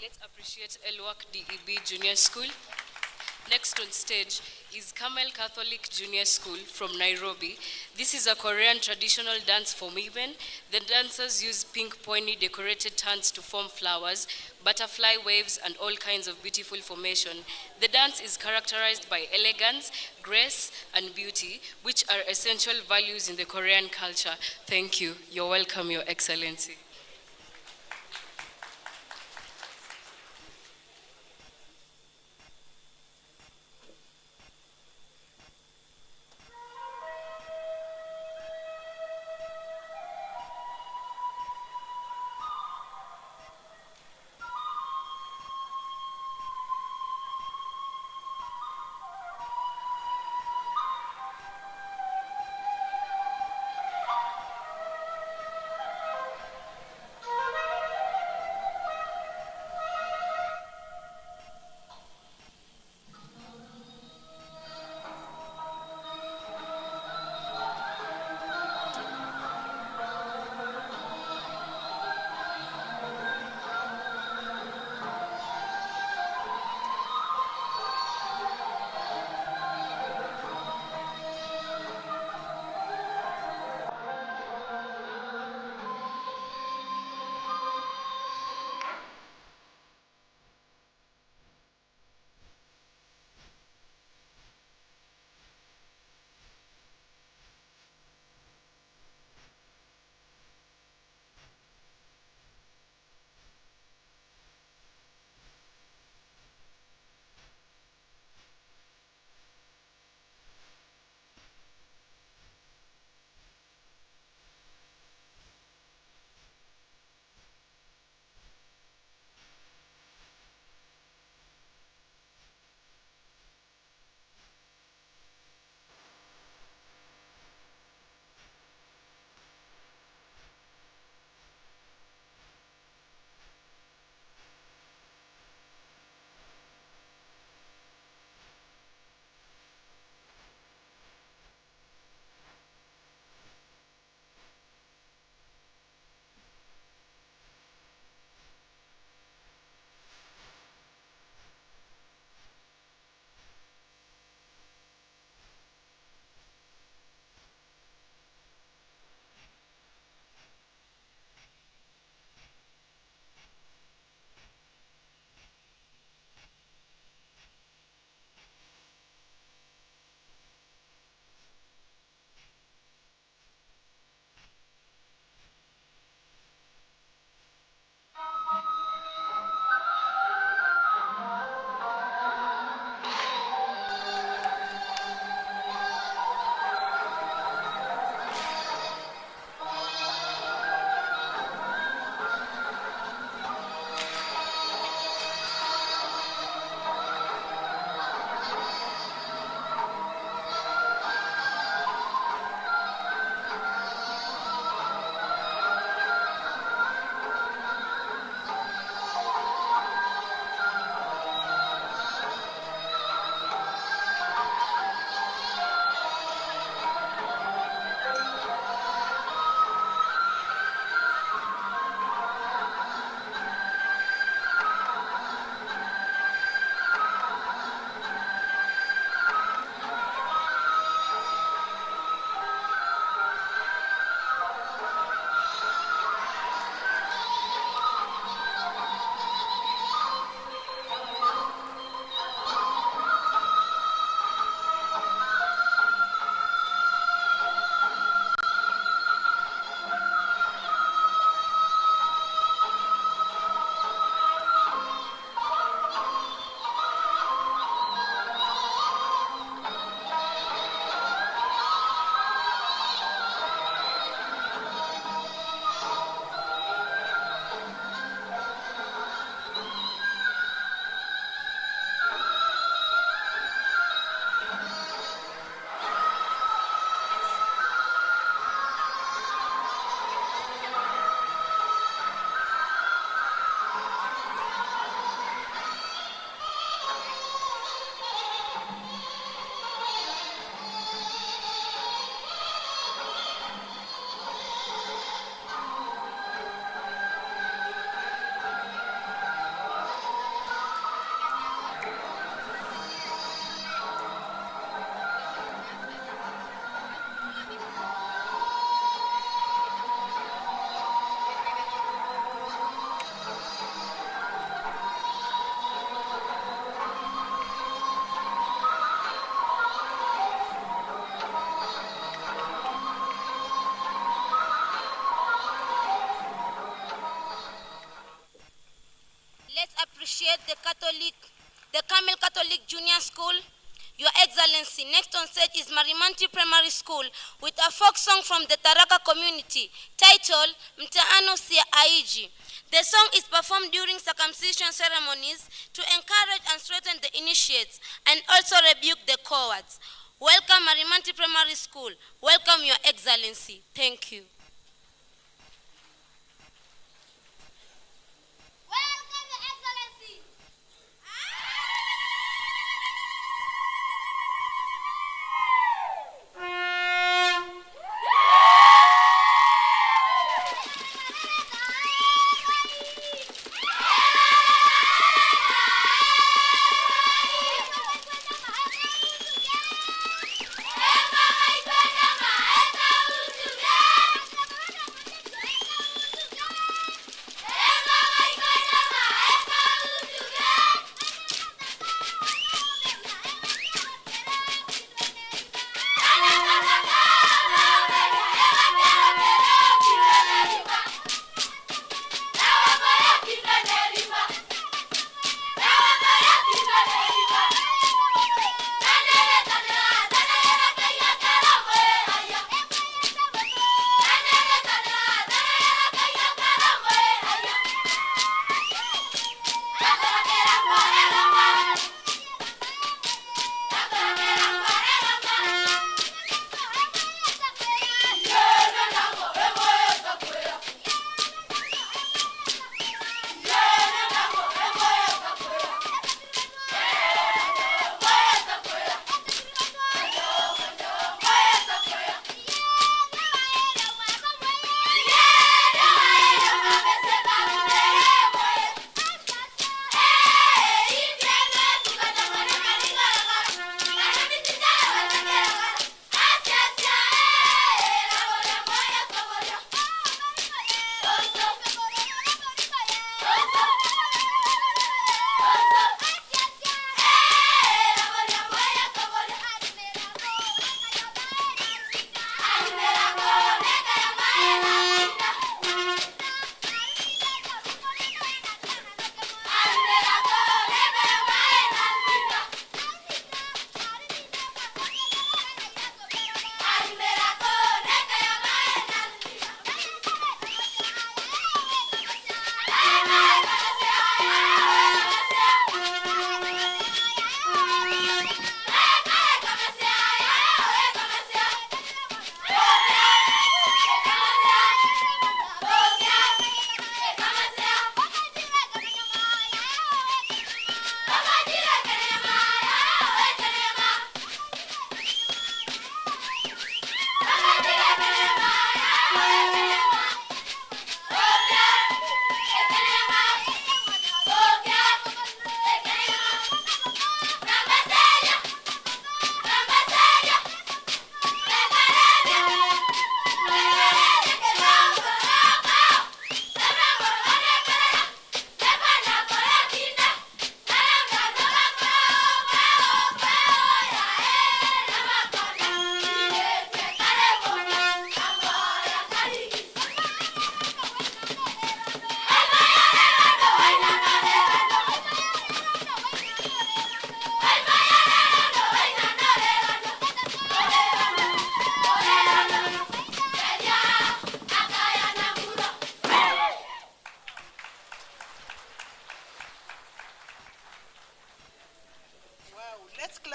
Let's appreciate Elwak DEB Junior School. Next on stage is Carmel Catholic Junior School from Nairobi. This is a Korean traditional dance for women. The dancers use pink pony decorated turns to form flowers, butterfly waves, and all kinds of beautiful formation. The dance is characterized by elegance, grace, and beauty, which are essential values in the Korean culture. Thank you. You're welcome, Your Excellency. Carmel Catholic Junior School. Your Excellency, next on stage is Marimanti Primary School with a folk song from the Taraka community titled Mtaano Sia Aiji. The song is performed during circumcision ceremonies to encourage and strengthen the initiates and also rebuke the cowards. Welcome Marimanti Primary School. Welcome Your Excellency. Thank you.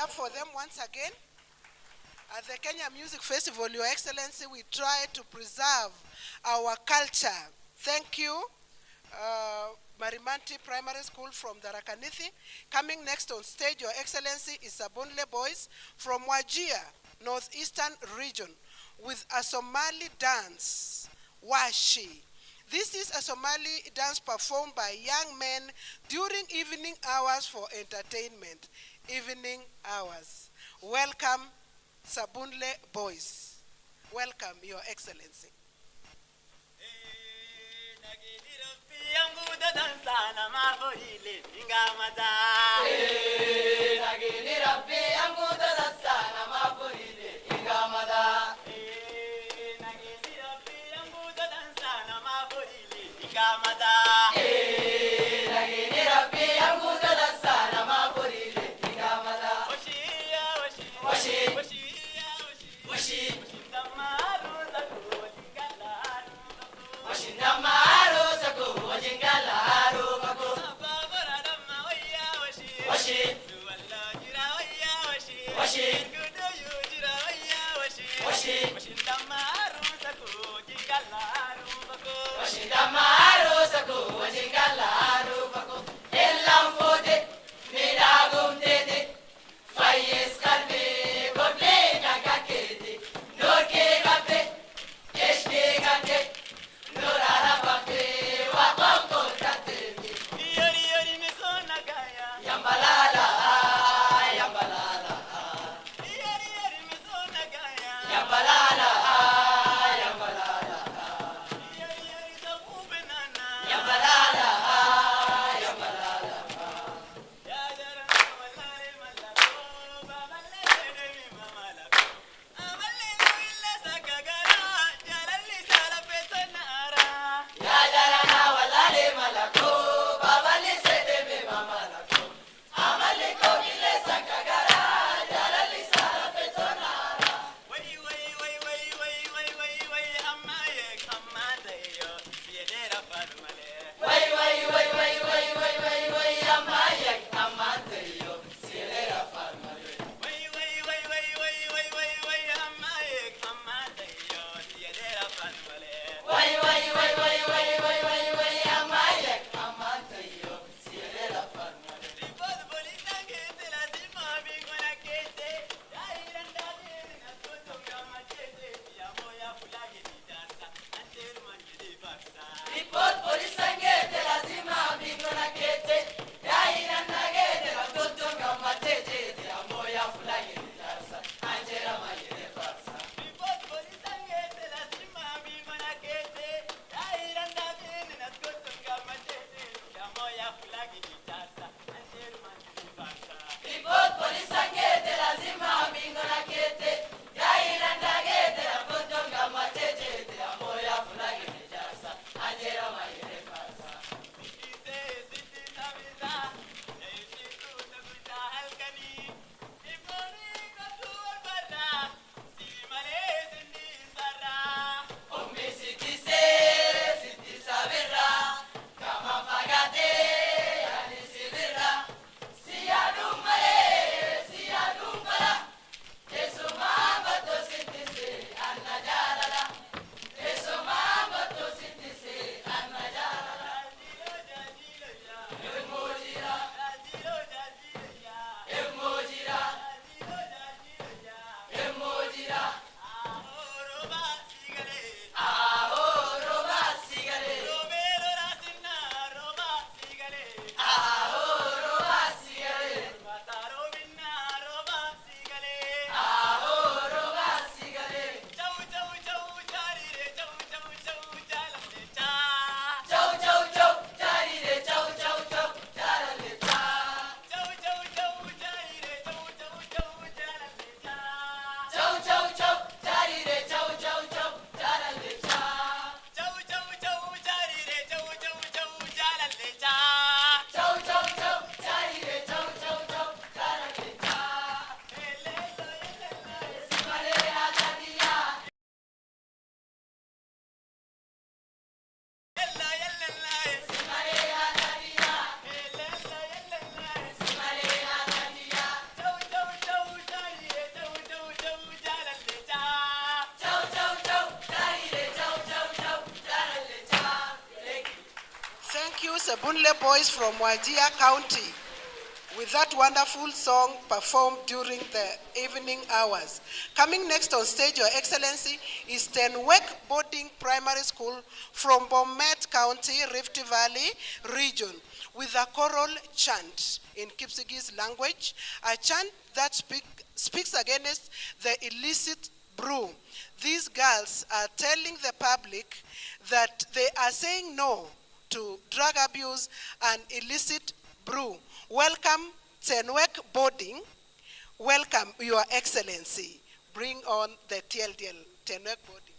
For them once again. At the Kenya Music Festival, Your Excellency, we try to preserve our culture. Thank you, Marimanti Primary School from Darakanithi. Coming next on stage, Your Excellency, is Sabunle Boys from Wajir, Northeastern Region, with a Somali dance, Washi. This is a Somali dance performed by young men during evening hours for entertainment. Evening hours. Welcome, Sabunle Boys. Welcome, Your Excellency. Gamada, Sabunle Boys from Wajir County with that wonderful song performed during the evening hours. Coming next on stage, Your Excellency, is Tenwek Boarding Primary School from Bomet County, Rift Valley region, with a choral chant in Kipsigis language, a chant that speaks against the illicit brew. These girls are telling the public that they are saying no to drug abuse and illicit brew. Welcome, Tenwek Boarding. Welcome, Your Excellency. Bring on the TLDL, Tenwek Boarding.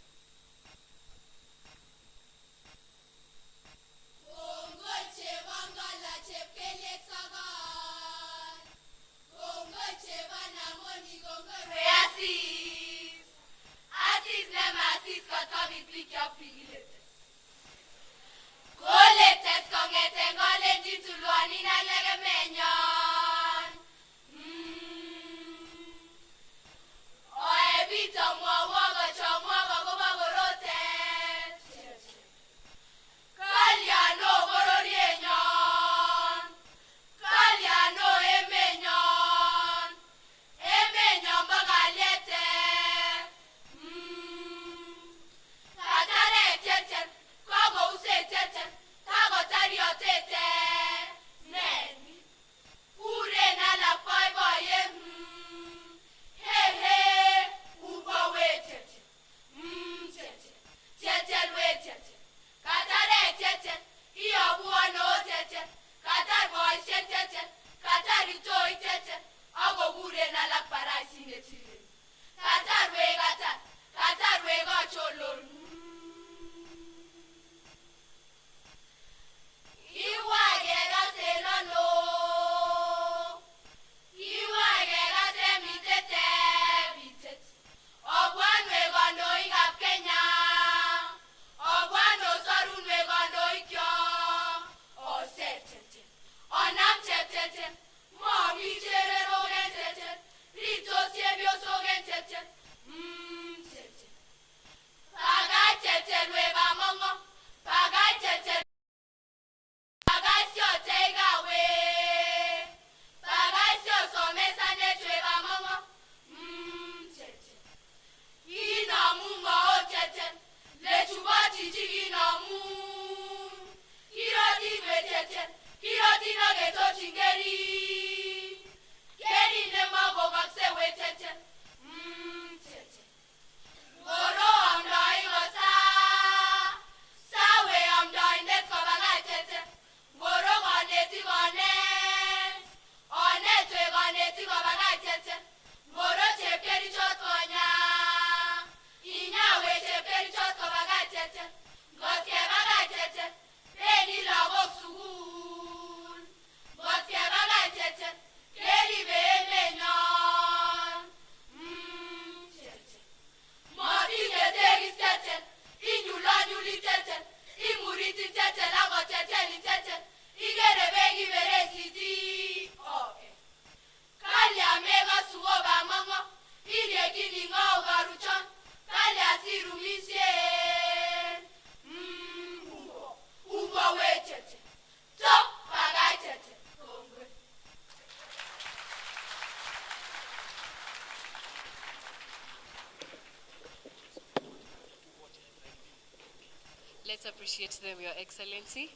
Let's appreciate them, Your Excellency.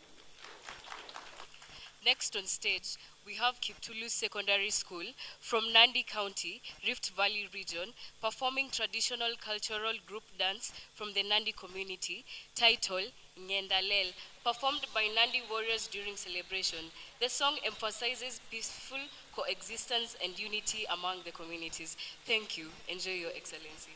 Next on stage, we have Kiptulu Secondary School from Nandi County, Rift Valley region, performing traditional cultural group dance from the Nandi community, titled Nyendalel, performed by Nandi warriors during celebration. The song emphasizes peaceful coexistence and unity among the communities. Thank you. Enjoy, Your Excellency.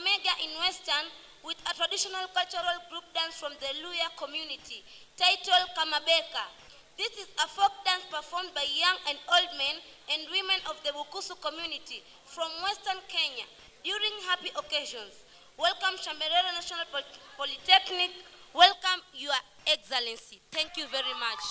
Kakamega in Western with a traditional cultural group dance from the Luya community titled Kamabeka. This is a folk dance performed by young and old men and women of the Bukusu community from Western Kenya during happy occasions. Welcome Shamberera National Polytechnic. Welcome Your Excellency. Thank you very much.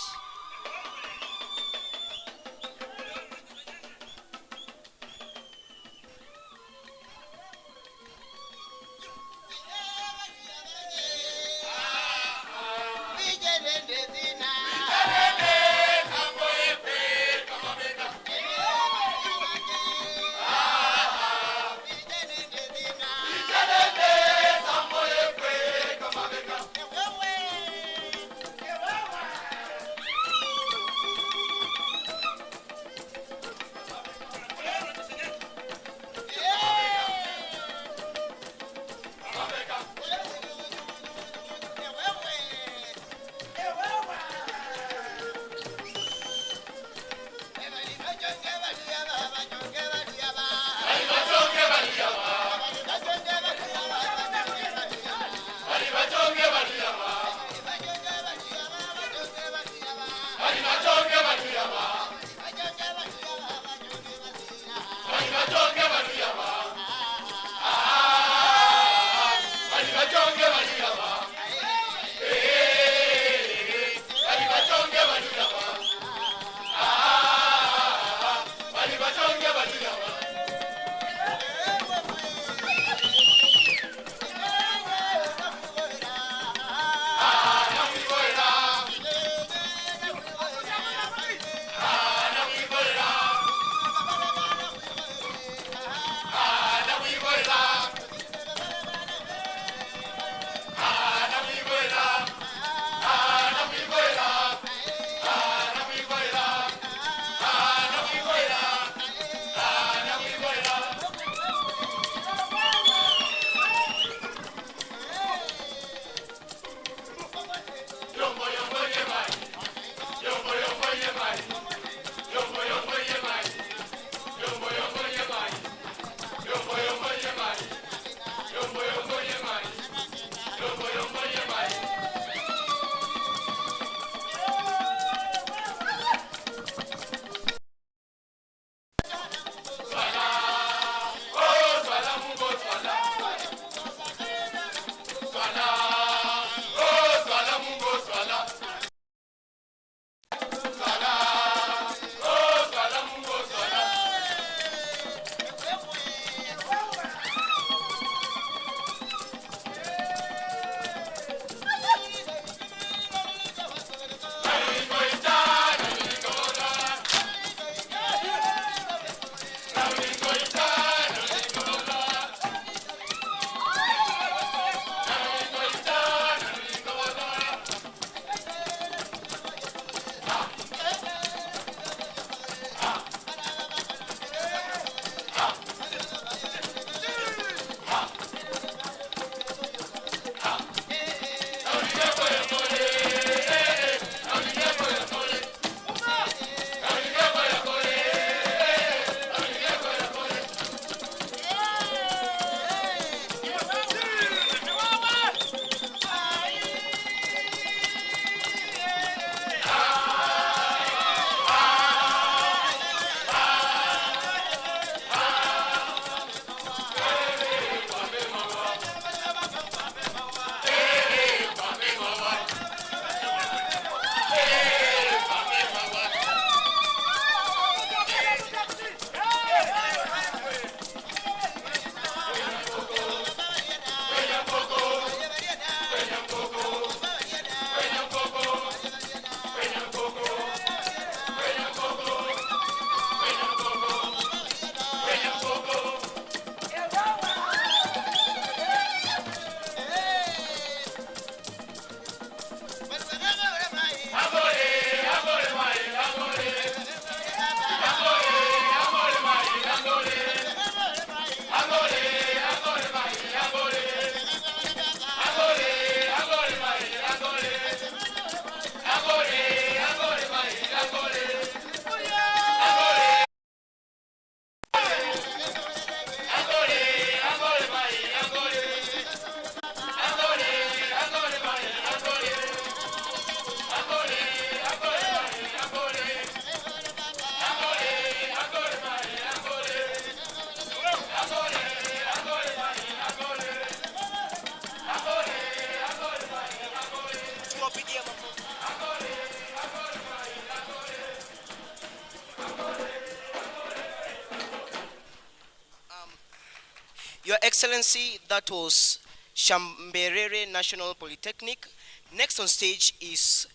Excellency, that was Shamberere National Polytechnic. Next on stage is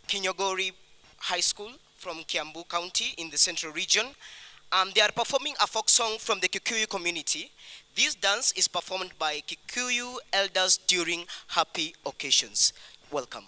Kinyogori High School from Kiambu County in the Central Region. They are performing a folk song from the Kikuyu community. This dance is performed by Kikuyu elders during happy occasions. Welcome.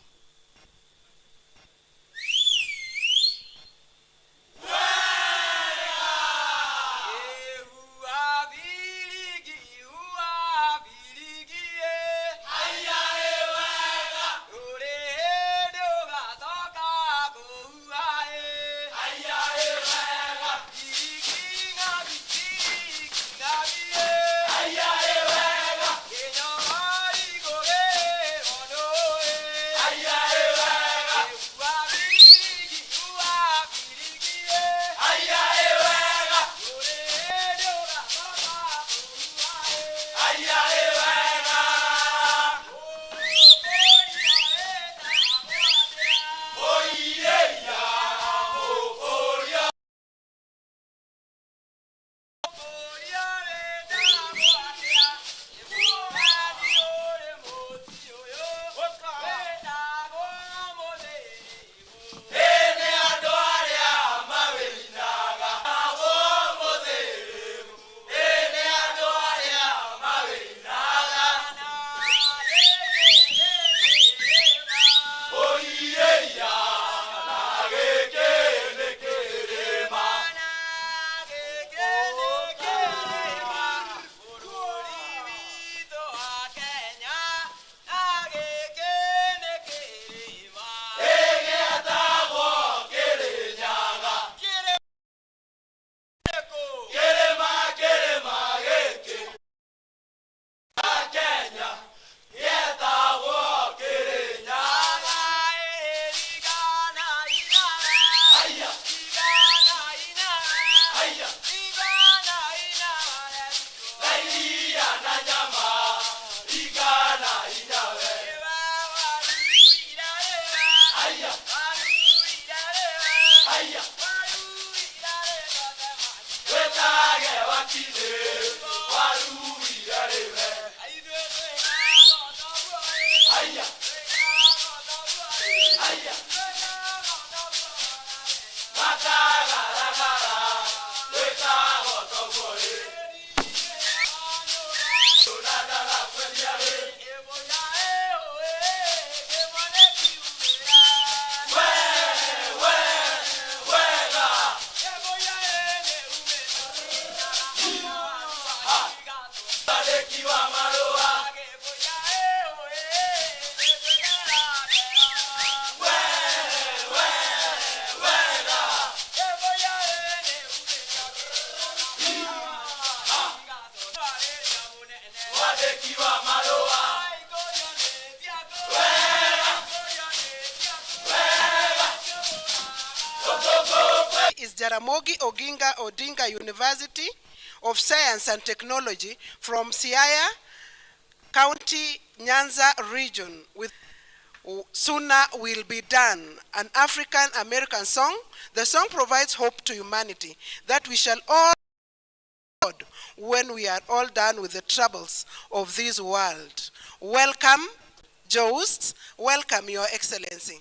Is Jaramogi Oginga Odinga University of Science and Technology from Siaya County, Nyanza region with Sooner Will Be Done, an African American song. The song provides hope to humanity that we shall all when we are all done with the troubles of this world. Welcome, Jost. Welcome, Your Excellency.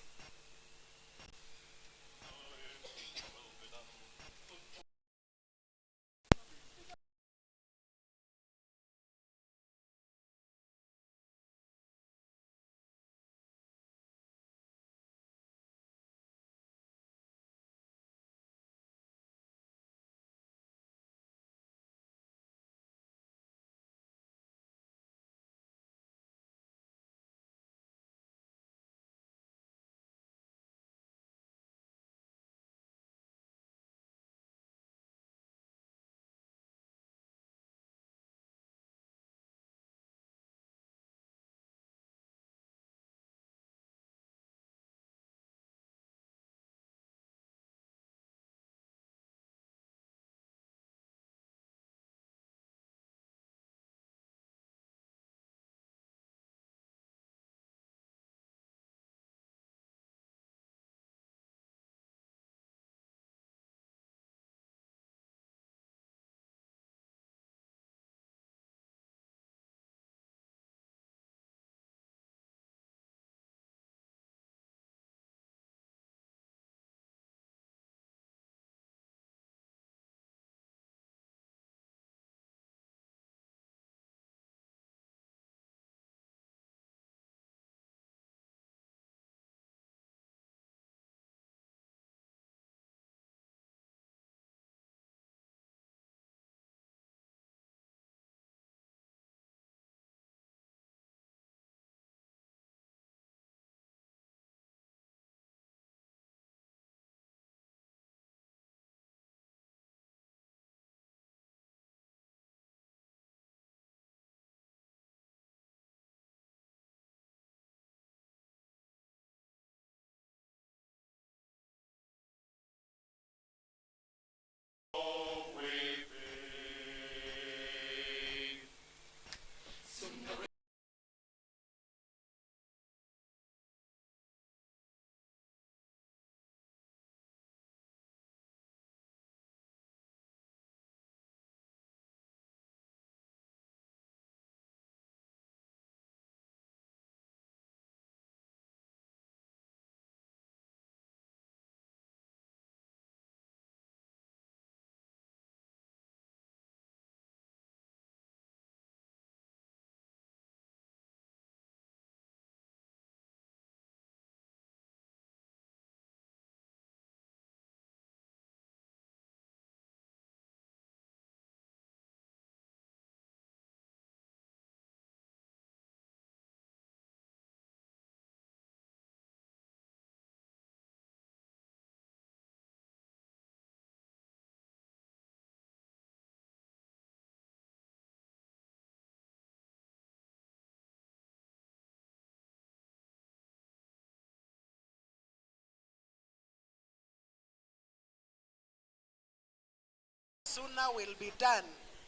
sooner will be done.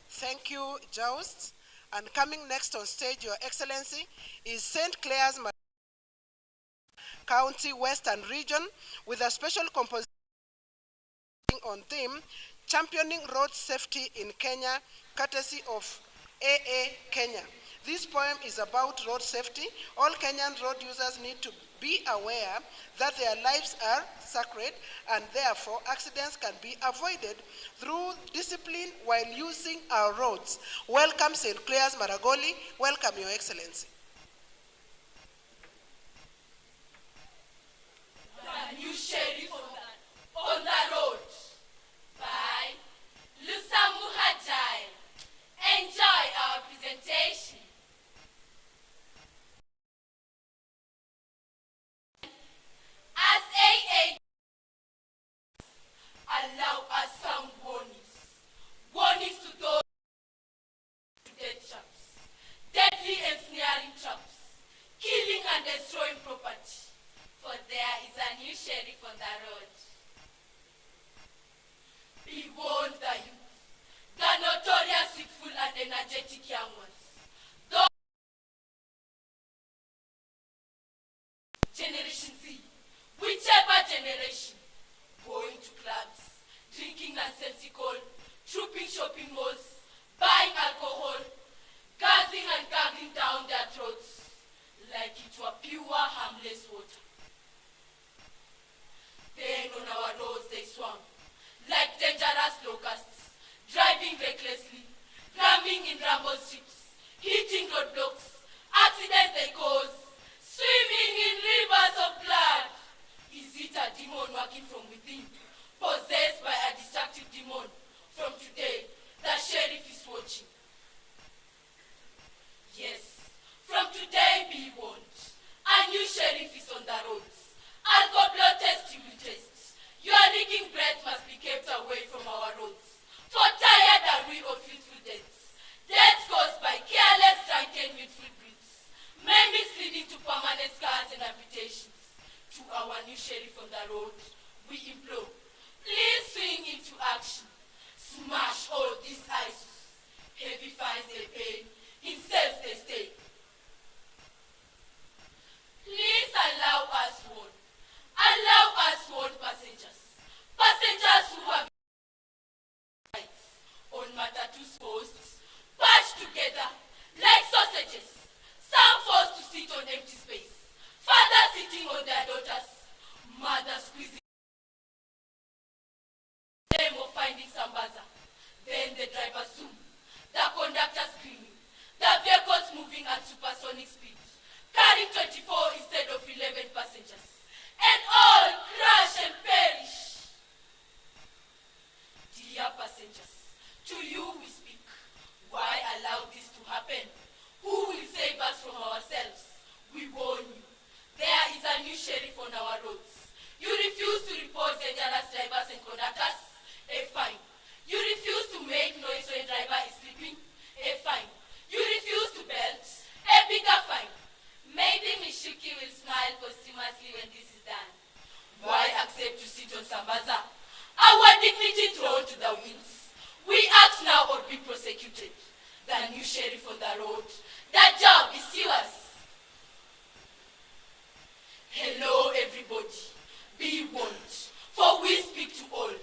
Thank you, Joust. And coming next on stage, Your Excellency, is St. Clair's County Western Region with a special composition on theme, Championing Road Safety in Kenya, courtesy of AA Kenya. This poem is about road safety. All Kenyan road users need to be aware that their lives are sacred and therefore accidents can be avoided through discipline while using our roads. Welcome St. Clair's Maragoli. Welcome, Your Excellency. The new sheriff on the road by Lusamu Hajai. Enjoy our presentation. As AA allow us some warnings to those dead traps, deadly ensnaring traps, killing and destroying property, for there is a new sheriff on the road. Be warned, the youth, the notorious youthful and energetic young ones, those Generation Z, whichever generation, going to clubs, drinking nonsensical, trooping shopping malls, buying alcohol, gassing and gargling down their throats like it were pure, harmless water. Then on our roads they swam like dangerous locusts, driving recklessly, ramming in ramble strips, hitting roadblocks, accidents they cause, swimming in rivers of blood. Is it a demon working from within, possessed by a destructive demon? From today, the sheriff is watching. Yes, from today be warned. A new sheriff is on the roads. Alcohol blood test you will test. Your reeking breath must be kept away from our roads. For tired are we of youthful deaths. Deaths caused by careless, drunken, youthful breeds. Maimings leading to permanent scars and amputations. To our new sheriff on the road, we implore, please swing into action. Smash all these ISIS. Heavy fines they pay, in cells they stay. Please allow us warn passengers. Passengers who have rights on Matatus posts, patched together like sausages. Some forced to sit on empty space. Fathers sitting on their daughters. Mothers squeezing them of finding some buzzer. Then the driver zoom. The conductor screaming. The vehicles moving at supersonic speed. Carrying 24 instead of 11 passengers. And all crash and perish. Dear passengers, to you we speak. Why allow this to happen? Who will save us from ourselves? We warn you. There is a new sheriff on our roads. You refuse to report dangerous drivers and conductors? A fine. You refuse to make noise when driver is sleeping? A fine. You refuse to belt? A bigger fine. Maybe Mishuki will smile posthumously when this is done. Why accept to sit on Sambaza? Our dignity thrown to the winds. We act now or be prosecuted. The new sheriff on the road. That job is yours. Hello everybody. Be warned. For we speak to all.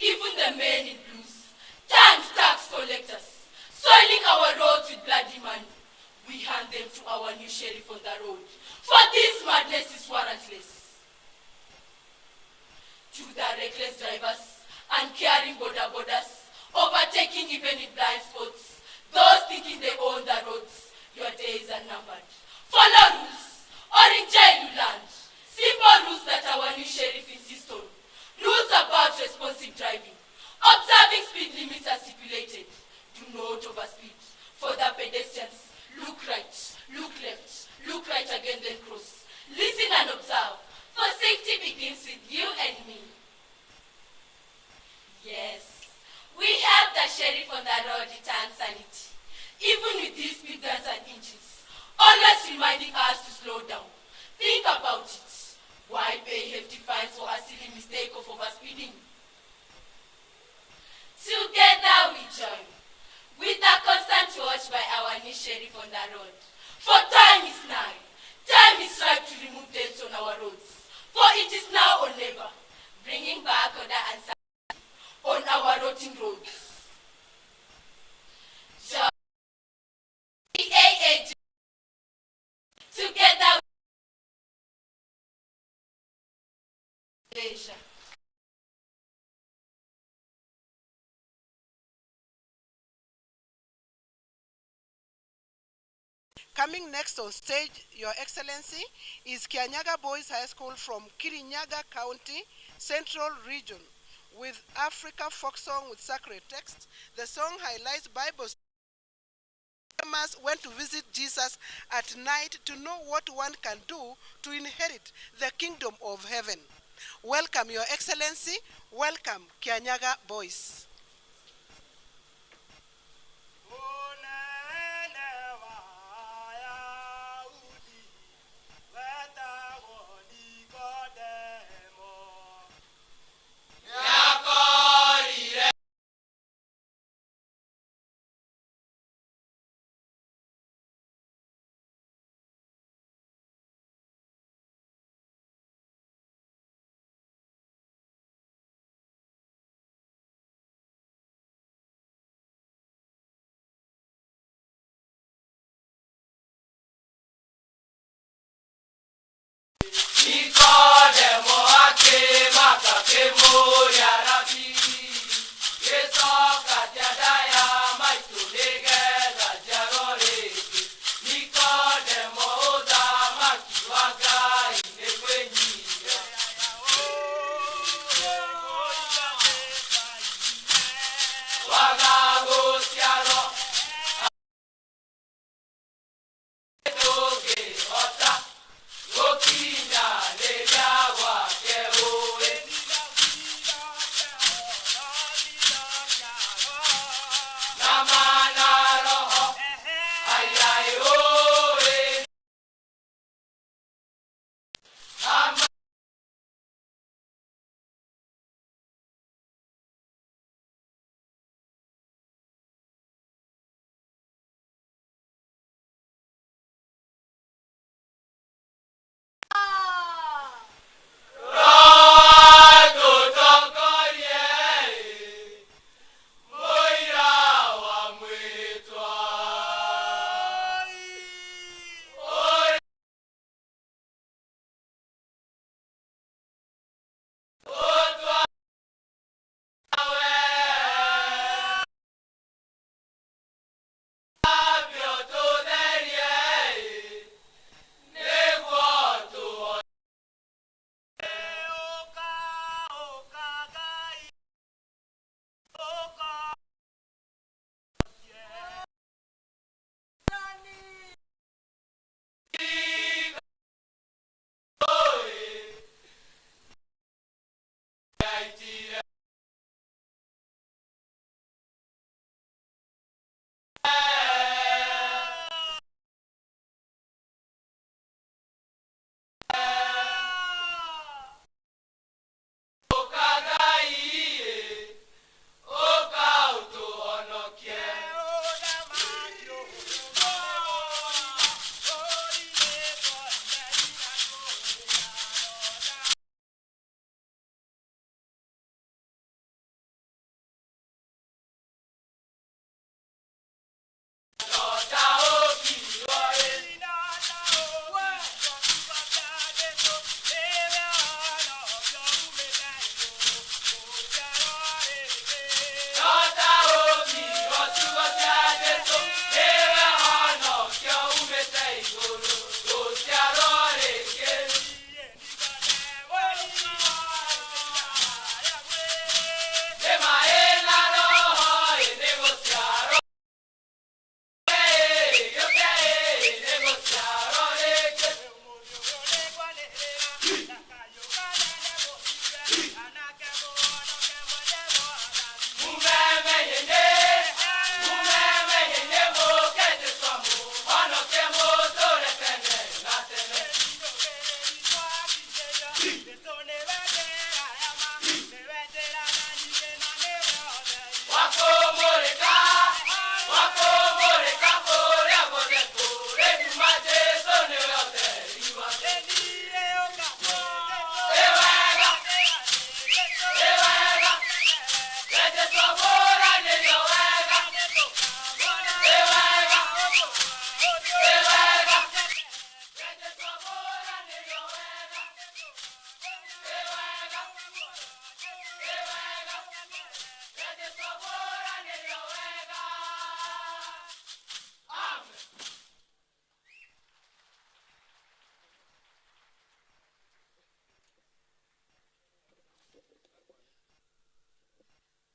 Even the men in blues. Turned tax collectors. Soiling our roads with bloody money. We hand them to our new sheriff on the road. For this madness is warrantless. To the reckless drivers, uncaring borders, overtaking even in blind spots, those thinking they own the roads, your days are numbered. Follow rules, or in jail you land. Simple rules that our new sheriff insists on. Rules about responsive driving. Observing speed limits as stipulated. Do not overspeed. For the pedestrians, look right, look left, look right again, then cross. Listen and observe, for safety begins with you and me. Yes, we have the sheriff on the road return sanity. Even with these speed guns and inches, always reminding us to slow down. Think about it. Why pay hefty fines for a silly mistake of overspeeding? Together Together we join with a constant watch by our new sheriff on the road. For time is nigh. Time is ripe to remove dents on our roads. For it is now or never, bringing back order and safety on our rotting roads. EAA together with Asia. Coming next on stage, Your Excellency, is Kianyaga Boys High School from Kirinyaga County, Central Region, with Africa folk song with sacred text. The song highlights Bible. Thomas went to visit Jesus at night to know what one can do to inherit the kingdom of heaven. Welcome, Your Excellency. Welcome, Kianyaga Boys.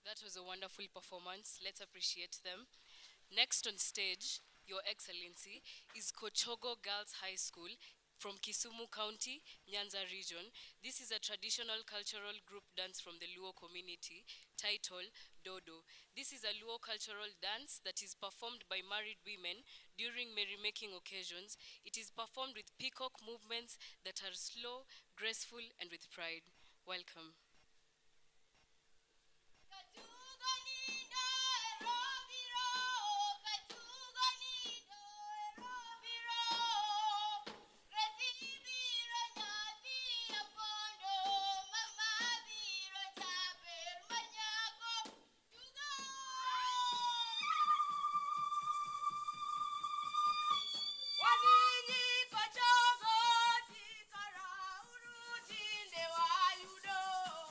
That was a wonderful performance. Let's appreciate them. Next on stage, Your Excellency, is Kochogo Girls High School from Kisumu County, Nyanza region. This is a traditional cultural group dance from the Luo community titled Dodo. This is a Luo cultural dance that is performed by married women during merrymaking occasions. It is performed with peacock movements that are slow, graceful, and with pride. Welcome. Kochogo tikara uru tinde wayudo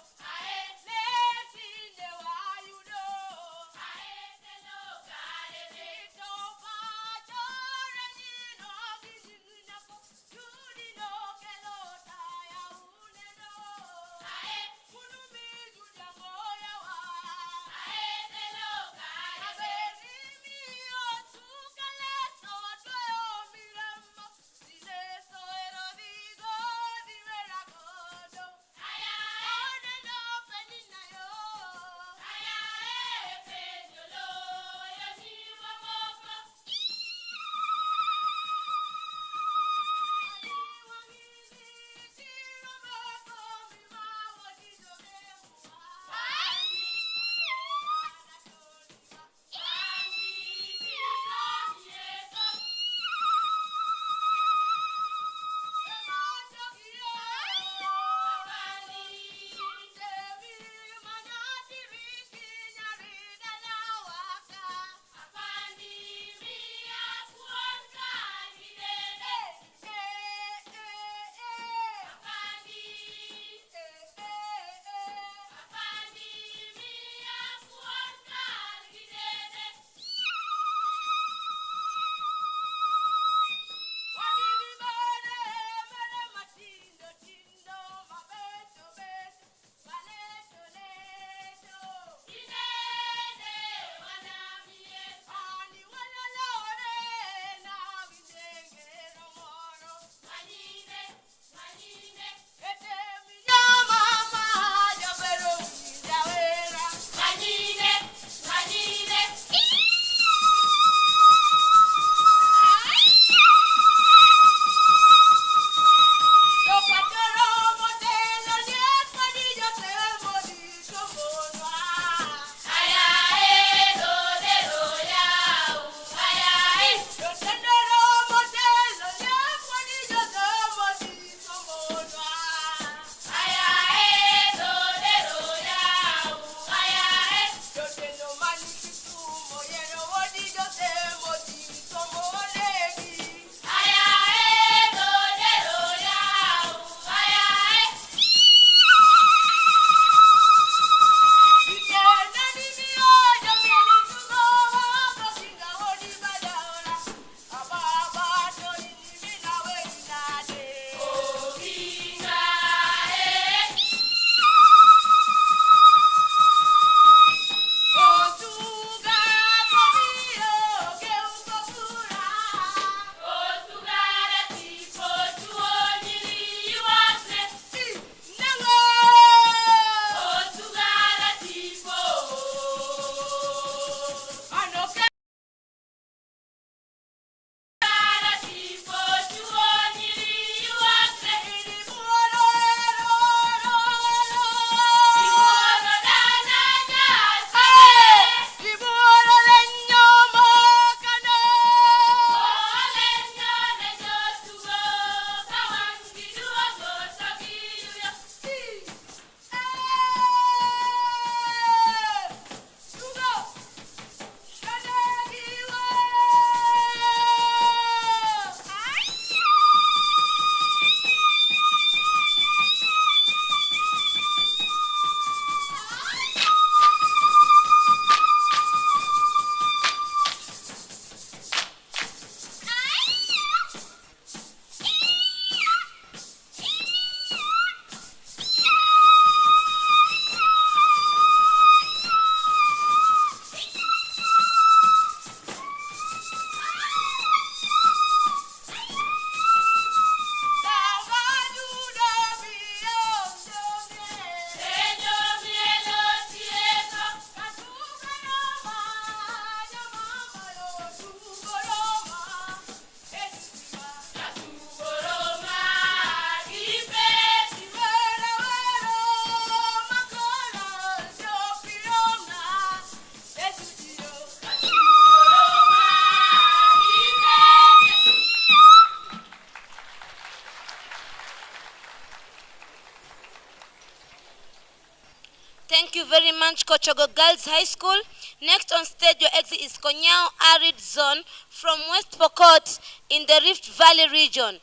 Thank you very much, Kochogo Girls High School. Next on stage, your exit is Konyao Arid Zone from West Pokot in the Rift Valley region.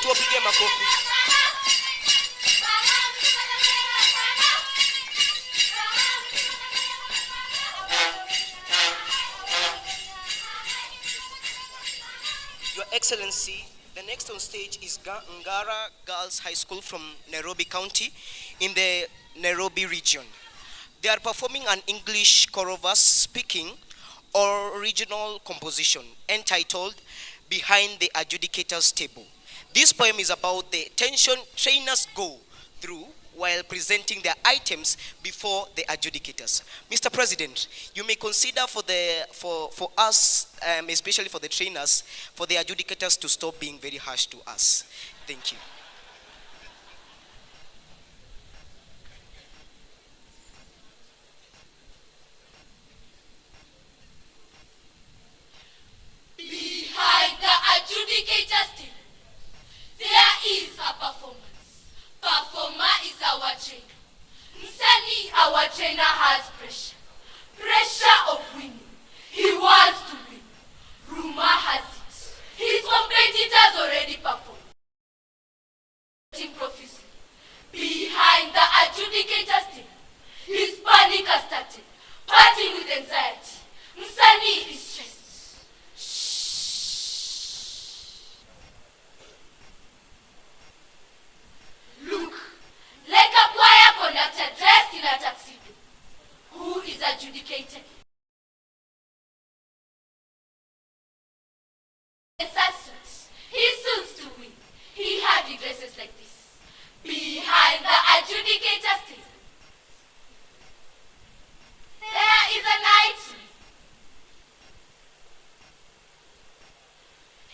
Tuwapige makofi. Your Excellency, the next on stage is Ngara Girls High School from Nairobi County in the Nairobi region. They are performing an English chorus speaking original composition entitled Behind the Adjudicator's Table. This poem is about the tension trainers go through while presenting their items before the adjudicators. Mr. President, you may consider for us, especially for the trainers, for the adjudicators to stop being very harsh to us. Thank you. Behind testing. There is a performance. Performer is our trainer. Msanii, our trainer, has pressure. Pressure of winning. He wants to win. Rumor has it. His competitors already performed. Profusely. Behind the adjudicators team, his panic has started. Partying with anxiety. Msanii is stressed. Look, like a choir conductor dressed in a tuxedo, who is adjudicated. He suits to win. He had dresses like this. Behind the adjudicator's table, there is an item.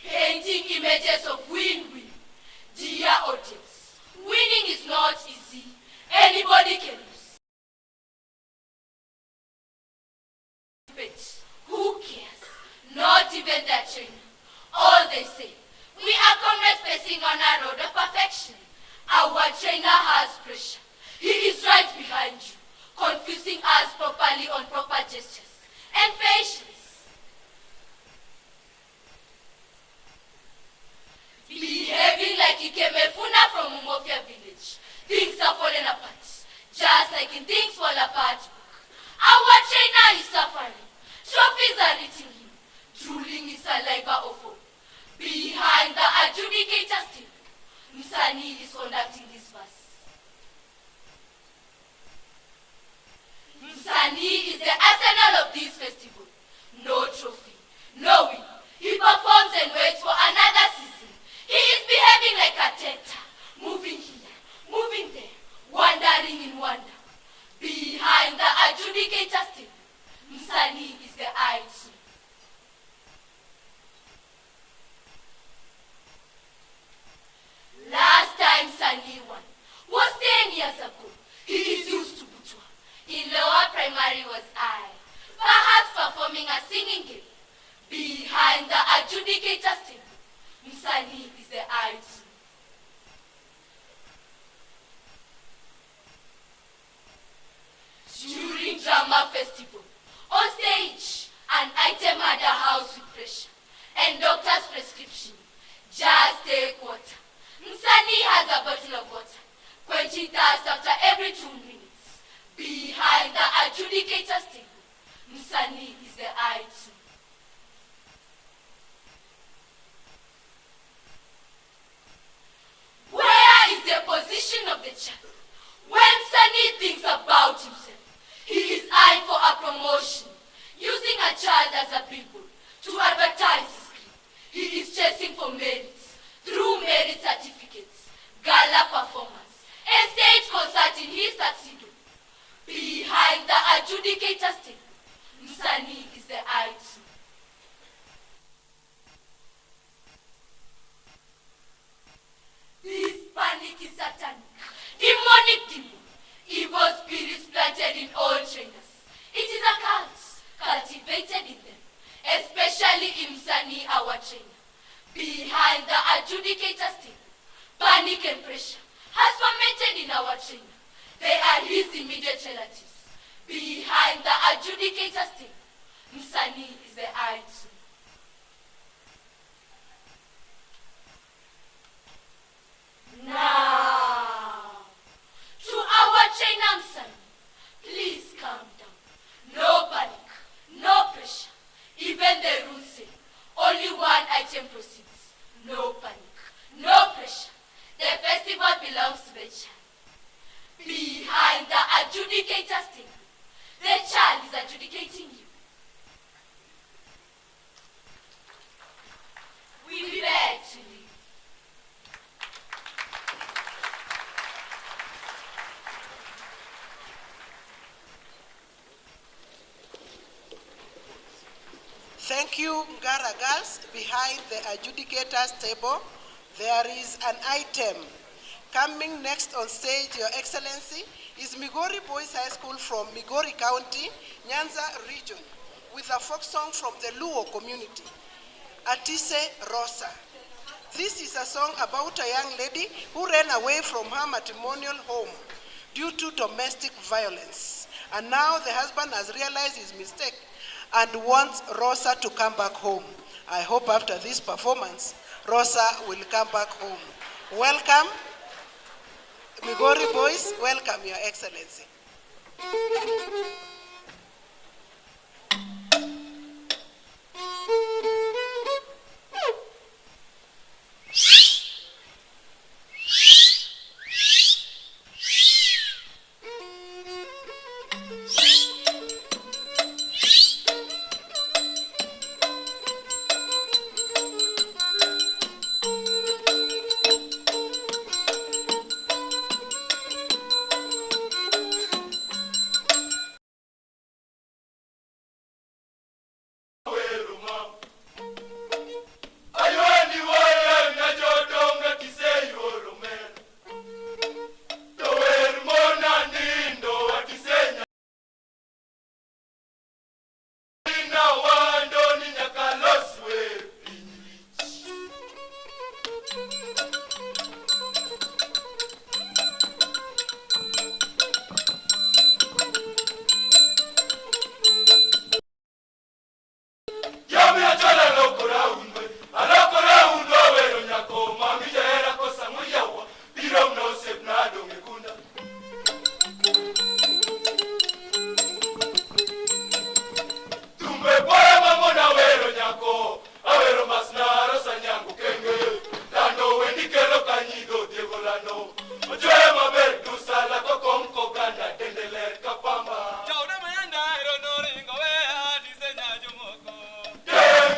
Painting images of win-win. Dear audience, winning is not easy. Anybody can lose. But who cares? Not even their trainer. All they say, we are comrades pacing on a road of perfection. Our trainer has pressure. He is right behind you, confusing us properly on proper gestures and patience. Behaving like KMF from Umofia village. Things are falling apart, just like in Things Fall Apart book. Our trainer is suffering. Trophies are eating him. Drooling his saliva of hope. Behind the adjudicator's table, Msanii is conducting this verse. Msanii is the arsenal of this festival. No trophy, no win. He performs and waits for another season. He is behaving like a tenter, moving here, moving there, wandering in wonder. Behind the adjudicator's table, Msanii is the idol. Last time Msanii won was 10 years ago. He is used to butwa. In lower primary was I, perhaps performing a singing game. Behind the adjudicator's table, Msanii is the idol. During drama festival, on stage, an item had a house with pressure and doctor's prescription. Just take water. Msanii has a bottle of water, quenching thirst after every 2 minutes. Behind the adjudicator's table, Msanii is the idol. Where is the position of the child? When Msanii thinks about himself, he is eyeing for a promotion, using a child as a billboard to advertise his creed. He is chasing for merits, through merit certificates, gala performance, a stage concert in his tuxedo. Behind the adjudicator's table, Msanii is the idol. This panic is satanic, demonic demon, evil spirits planted in all trainers. It is a cult, cultivated in them, especially in Msanii, our trainer. Behind the adjudicator's table, panic and pressure has fermented in our trainer. They are his immediate relatives. Behind the adjudicator's table, Msanii is the idol. Now, to our trainer Msanii, please calm down. No panic, no pressure. Even the rules say only one item proceeds. No panic, no pressure. The festival belongs to the child. Behind the adjudicator's table, the child is adjudicating you. We beg to leave. Thank you, Ngara girls. Behind the adjudicator's table, there is an item. Coming next on stage, Your Excellency, is Migori Boys High School from Migori County, Nyanza region, with a folk song from the Luo community, Atise Rosa. This is a song about a young lady who ran away from her matrimonial home due to domestic violence. And now the husband has realized his mistake and wants Rosa to come back home. I hope after this performance, Rosa will come back home. Welcome, Migori boys, welcome, Your Excellency.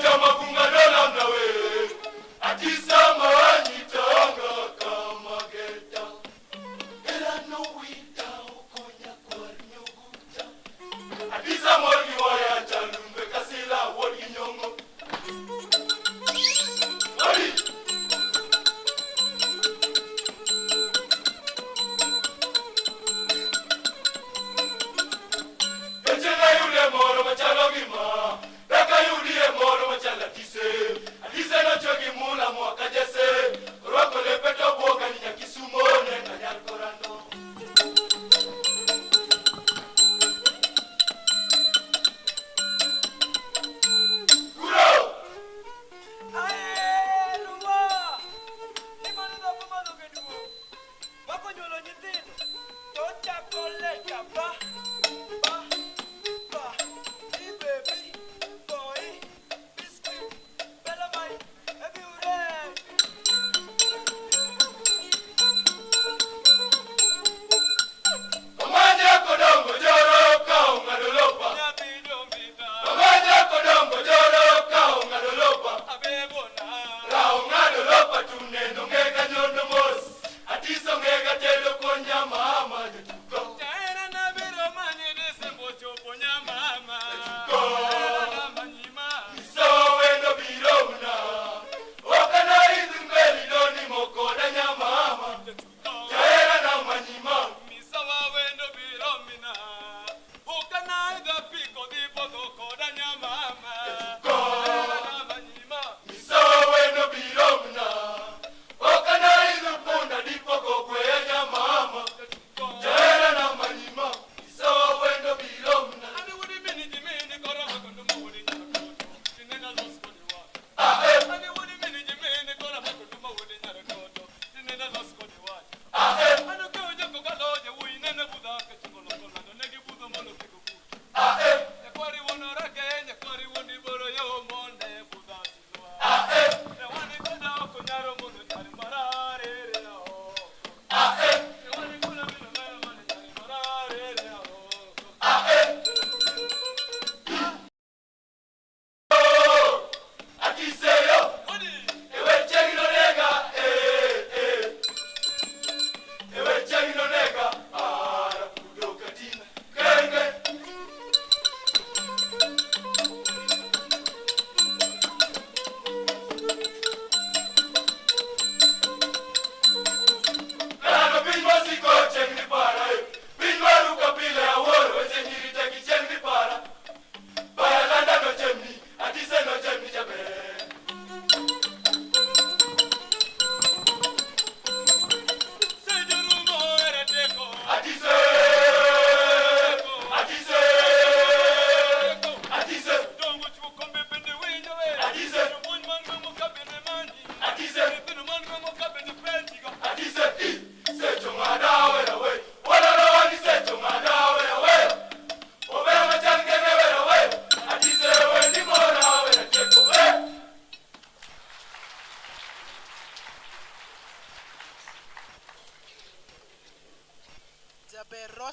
Jump,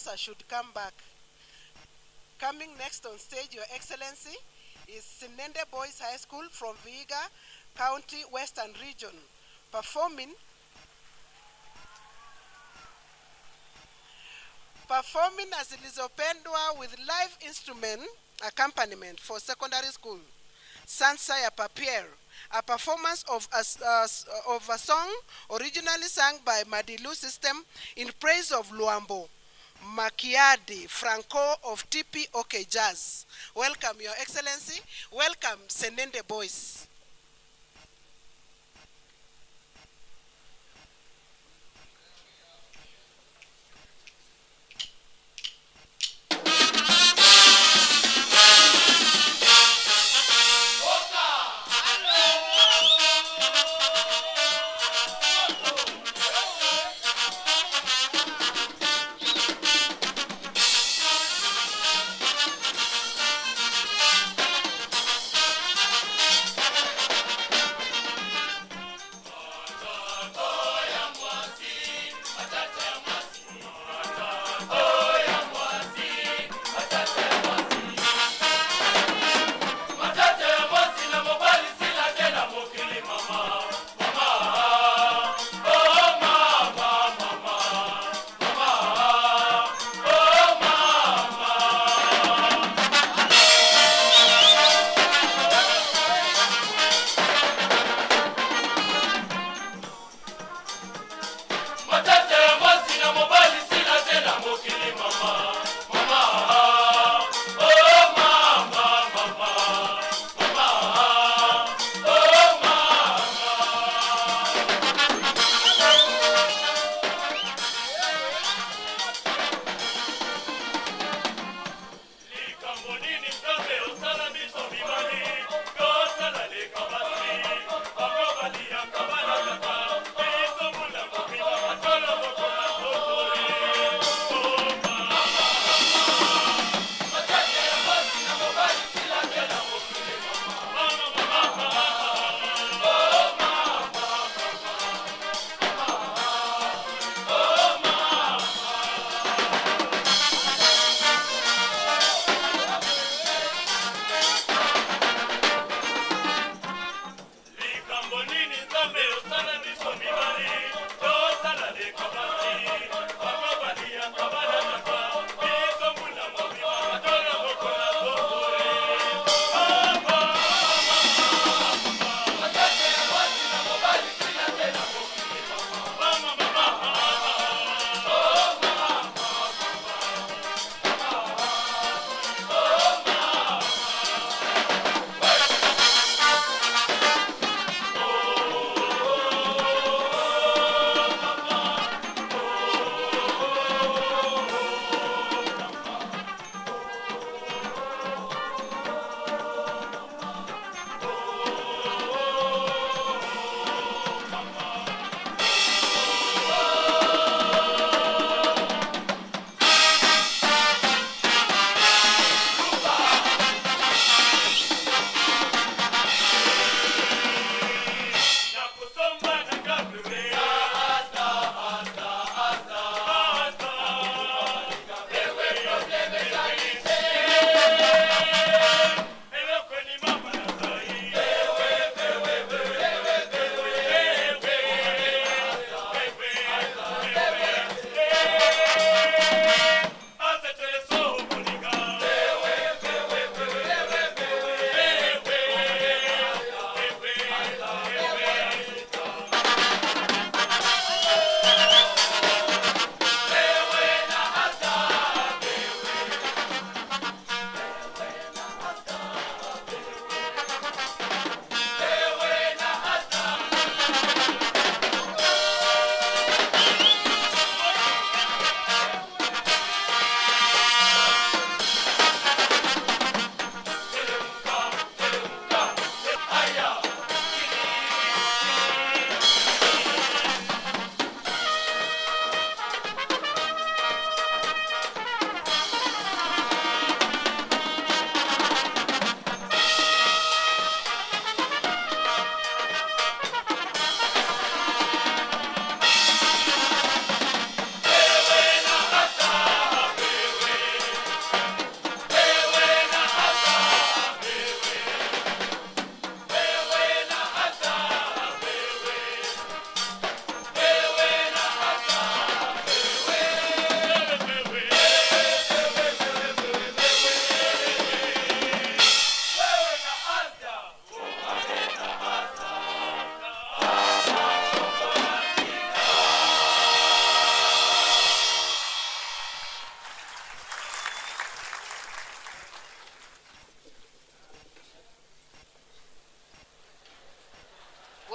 dancer should come back. Coming next on stage, Your Excellency, is Sinende Boys High School from Vihiga County, Western Region, performing as Zilizopendwa with live instrument accompaniment for secondary school. Sansa ya Papier, a performance of a song originally sung by Madilu System in praise of Luambo Makiadi Franco of TP OK Jazz. Welcome, Your Excellency. Welcome, Senende Boys.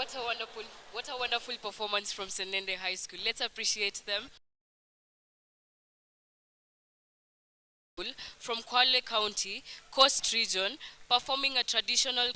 what a wonderful performance from Senende High School. Let's appreciate them. From Kwale County, Coast Region, performing a traditional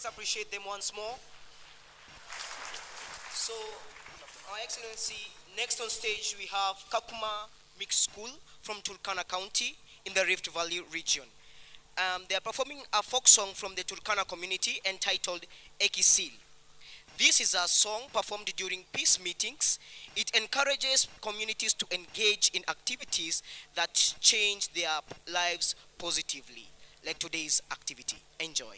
appreciate them once more. So, Our Excellency, next on stage we have Kakuma Mixed School from Turkana County in the Rift Valley region. They are performing a folk song from the Turkana community entitled Ekisil. This is a song performed during peace meetings. It encourages communities to engage in activities that change their lives positively, like today's activity. Enjoy.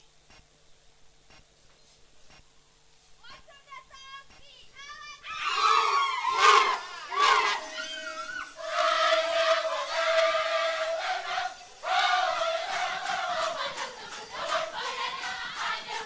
Yeah.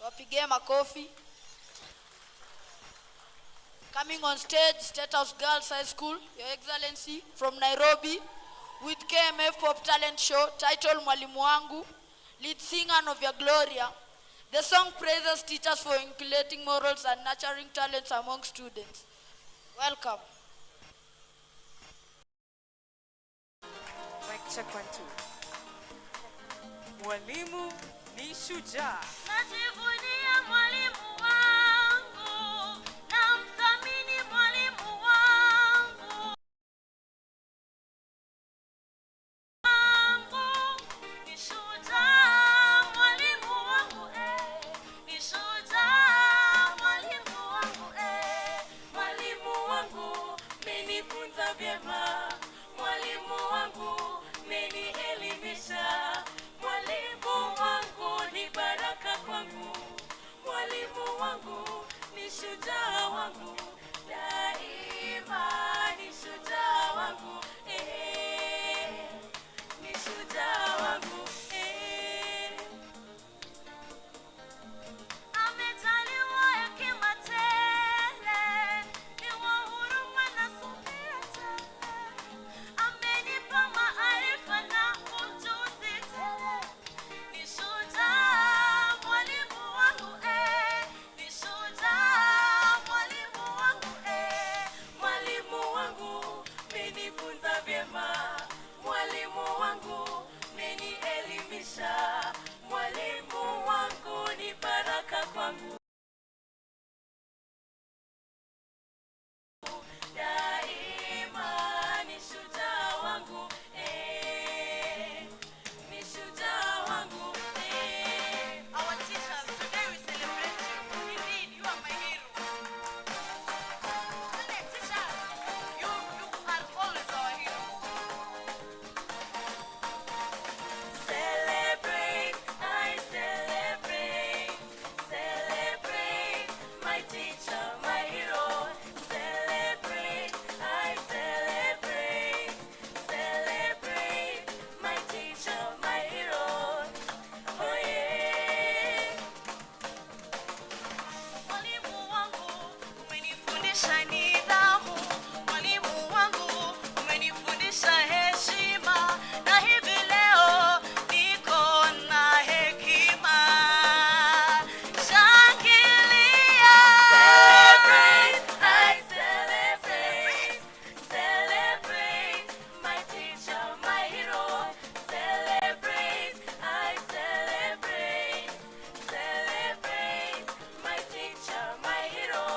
Wapigie makofi. Coming on stage, State House Girls High School, Your Excellency, from Nairobi, with KMF Pop Talent Show, titled Mwalimu Wangu, lead singer Novia Gloria. The song praises teachers for inculcating morals and nurturing talents among students. Welcome. Mic check 1 2. Mwalimu ni shujaa. Najivunia mwalimu wangu, namthamini mwalimu wangu. Ni shujaa mwalimu wangu, ni shujaa mwalimu wangu, Mwalimu wangu menifunza vyema, mwalimu wangu menielimisha, mwalimu wangu ni baraka kwangu, mwalimu wangu ni shujaa wangu, daima ni shujaa wangu, ni shujaa wangu, amejaliwa hekima tele, ni wa huruma na subira tele, amenipa maarifa na ujuzi tele, ni shujaa mwalimu wangu, ni shujaa mwalimu wangu, mwalimu wangu menifunza vyema, mwalimu wangu menielimisha, mwalimu wangu ni baraka kwangu, daima ni shujaa wangu, ni shujaa wangu, Our teachers, today we celebrate you. Indeed, you are my hero. Teachers, you are always our hero. Celebrate, I celebrate, celebrate, my teacher, my hero. Celebrate, I celebrate, celebrate, my teacher, my hero. Oh yeah. Mwalimu wangu umenifundisha nidhamu, mwalimu wangu umenifundisha heshima, na hivi leo niko na hekima. Shangilia. Celebrate, I celebrate, celebrate, my teacher, my hero. Celebrate, I celebrate, celebrate, my teacher, my hero.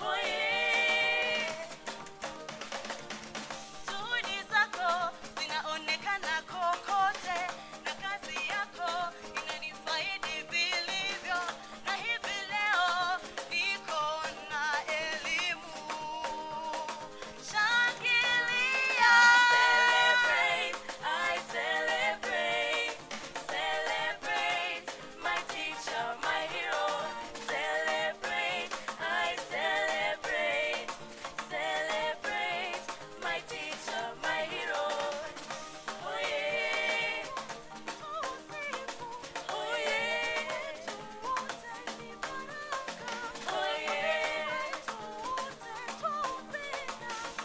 Oh yeah. Juhudi zako zinaonekana kokote, na kazi yako inanifaidi vilivyo, na hivi leo niko na elimu. Shangilia. Celebrate, I celebrate, celebrate, my teacher, my hero. Celebrate, I celebrate, celebrate, my teacher, my hero. Oh yeah, oh yeah, oh yeah,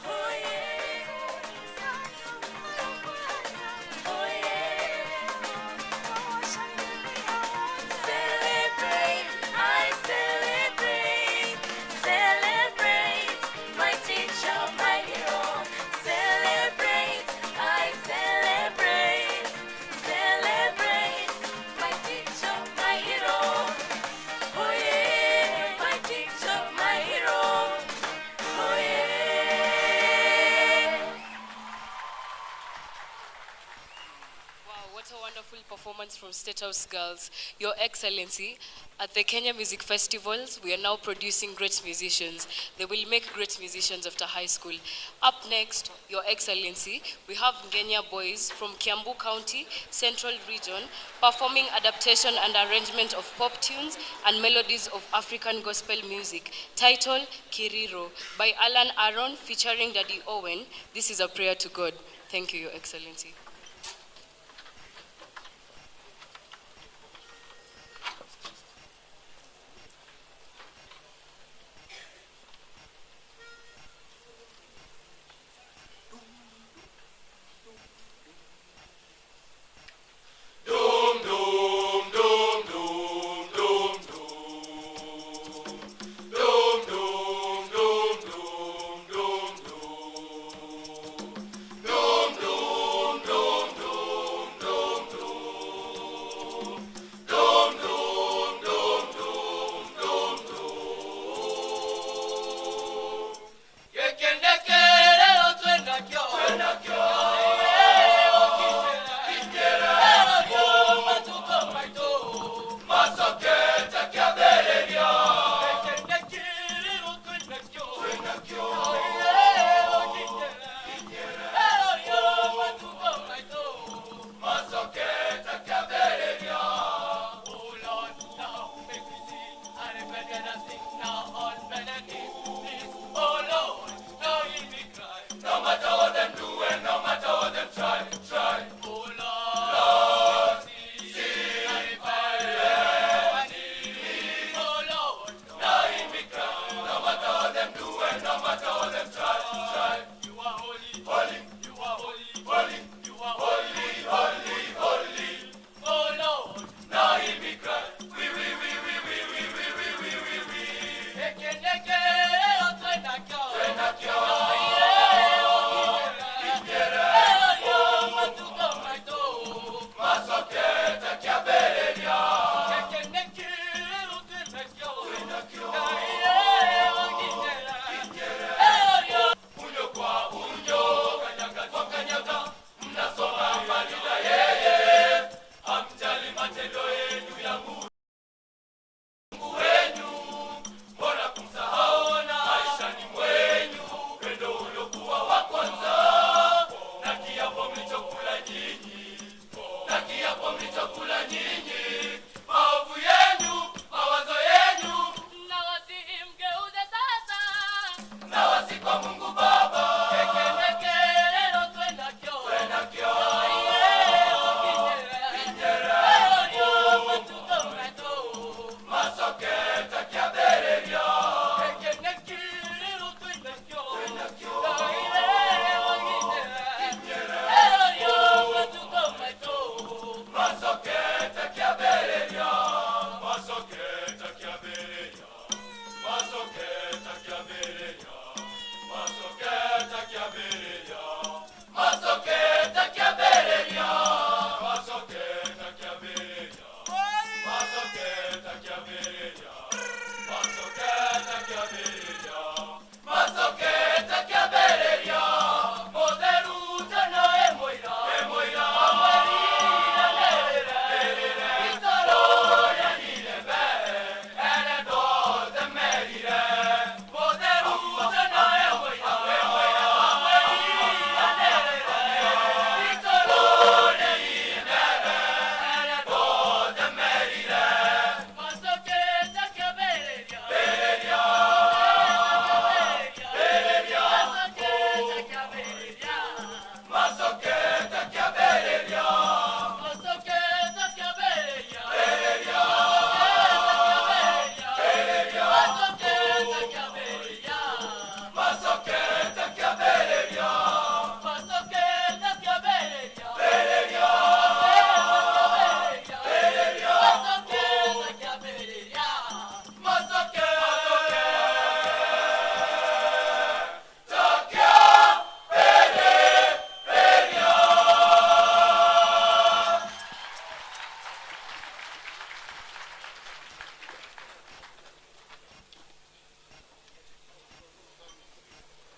oh yeah, oh yeah. Celebrate, I celebrate, celebrate, my teacher, my hero. Celebrate, I celebrate, celebrate, my teacher, my hero. Oh yeah, my teacher, my hero. Oh yeah. Wow, what a wonderful performance from State House Girls. Your Excellency, at the Kenya Music Festivals, we are now producing great musicians. They will make great musicians after high school. Up next, Your Excellency, we have Ngenya boys from Kiambu County, Central Region, performing adaptation and arrangement of pop tunes and melodies of African gospel music, titled Kiriro, by Alan Aaron, featuring Daddy Owen. This is a prayer to God. Thank you, Your Excellency.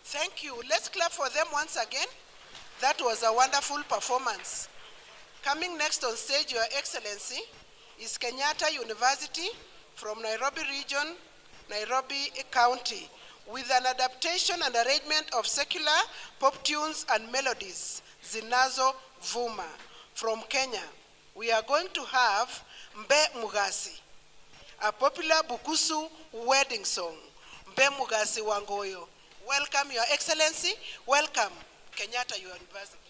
Thank you. Let's clap for them once again. That was a wonderful performance. Coming next on stage, Your Excellency, is Kenyatta University from Nairobi Region, Nairobi County, with an adaptation and arrangement of secular pop tunes and melodies, Zinazo Vuma, from Kenya. We are going to have Mbe Mugasi, a popular Bukusu wedding song, Mbe Mugasi Wangoyo. Welcome, Your Excellency. Welcome, Kenyatta University.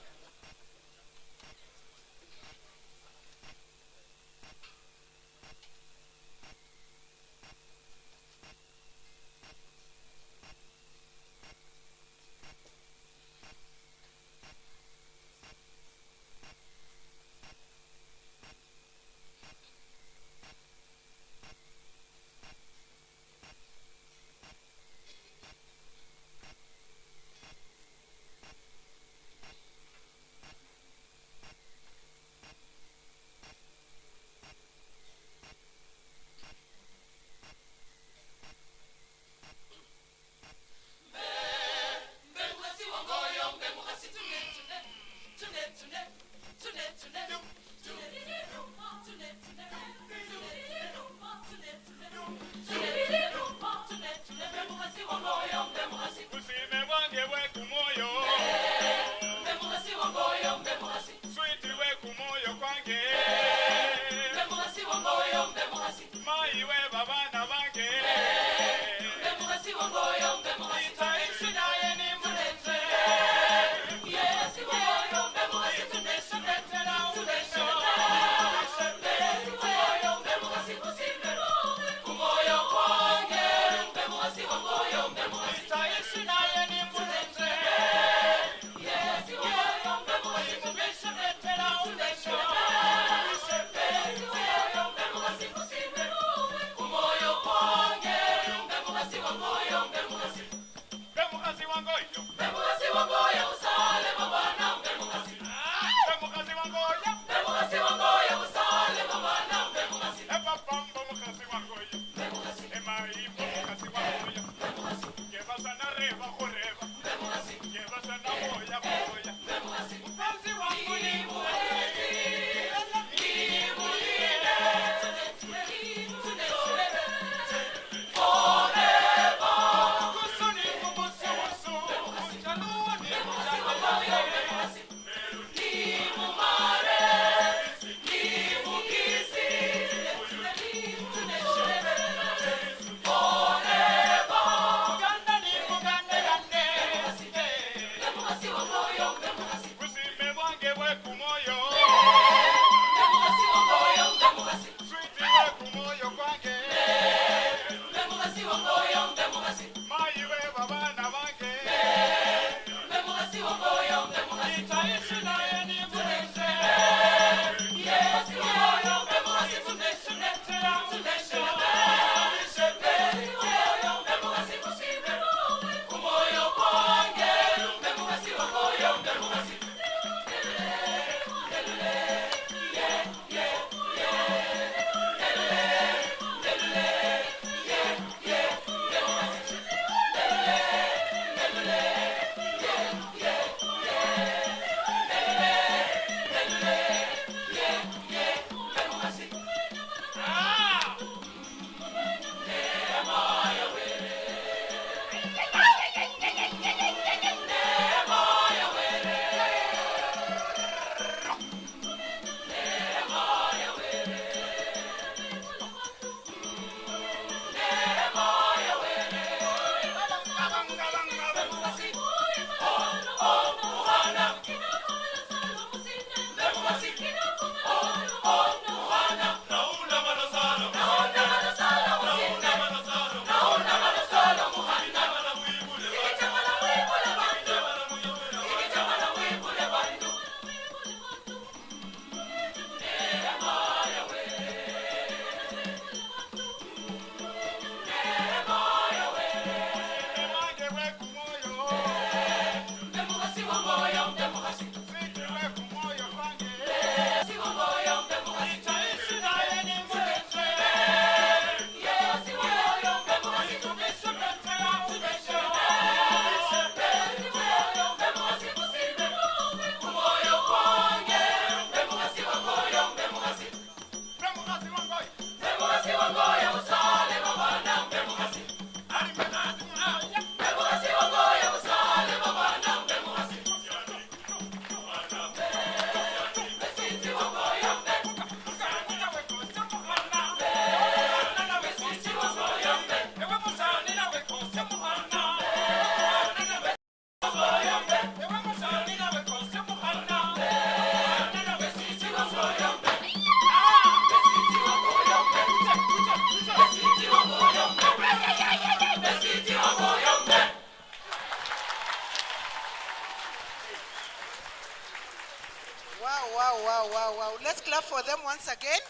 Wow. Let's clap for them once again.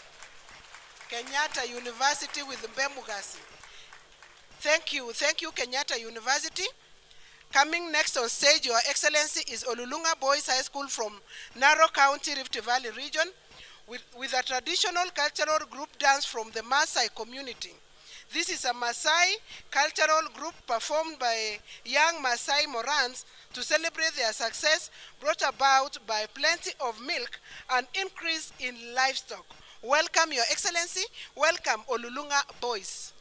Kenyatta University with Mbemugasi. Thank you, Kenyatta University. Coming next on stage, Your Excellency, is Olulunga Boys High School from Narok County, Rift Valley region, with a traditional cultural group dance from the Maasai community. This is a Maasai cultural group performed by young Maasai Morans to celebrate their success brought about by plenty of milk and increase in livestock. Welcome, Your Excellency. Welcome, Olulunga Boys.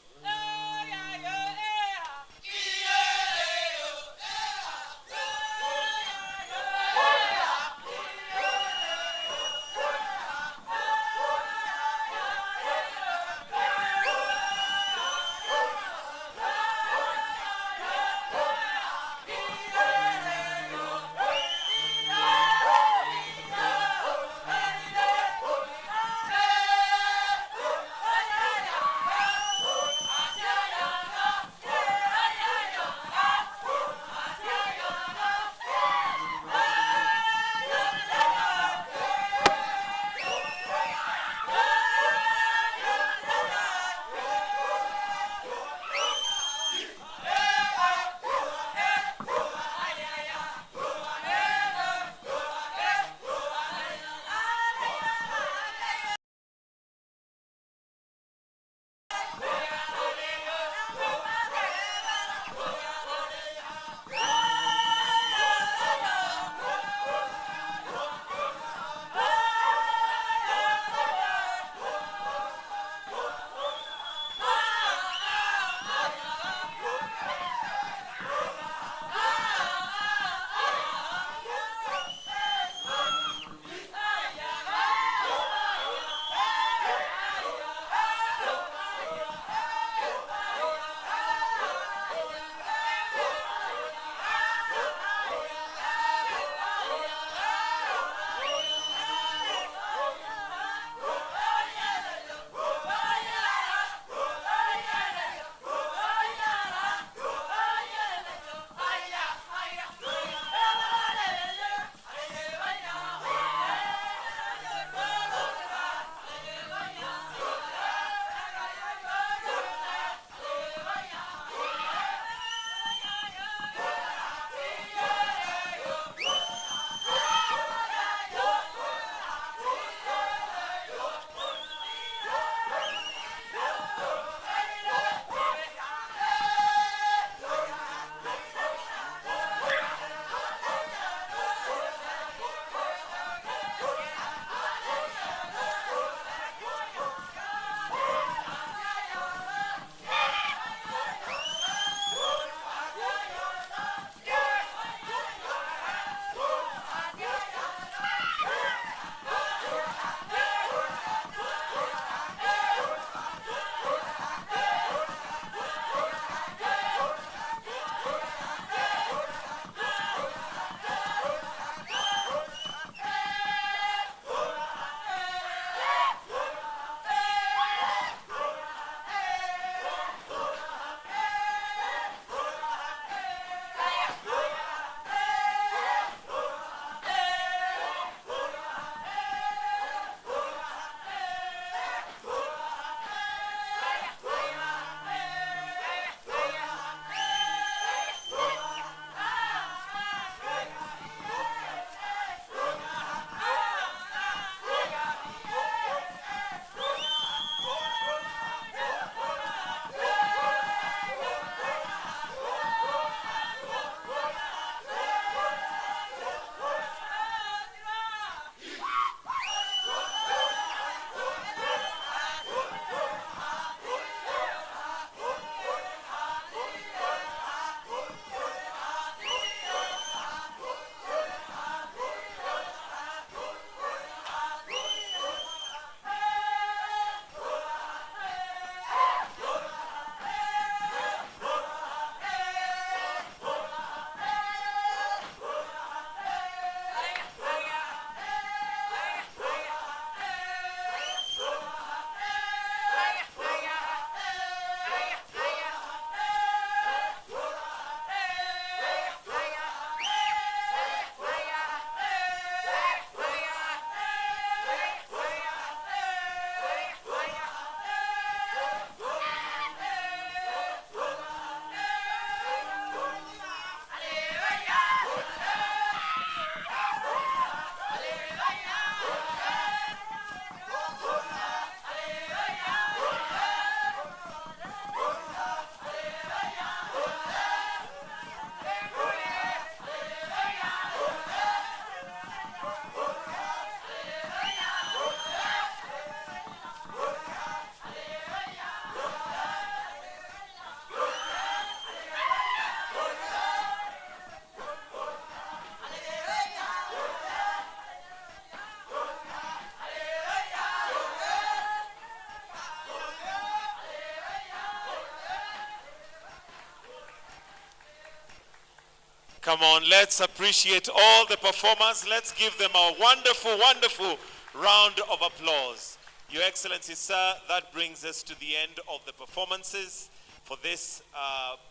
Come on, let's appreciate all the performers. Let's give them a wonderful, wonderful round of applause. Your Excellency, sir, that brings us to the end of the performances for this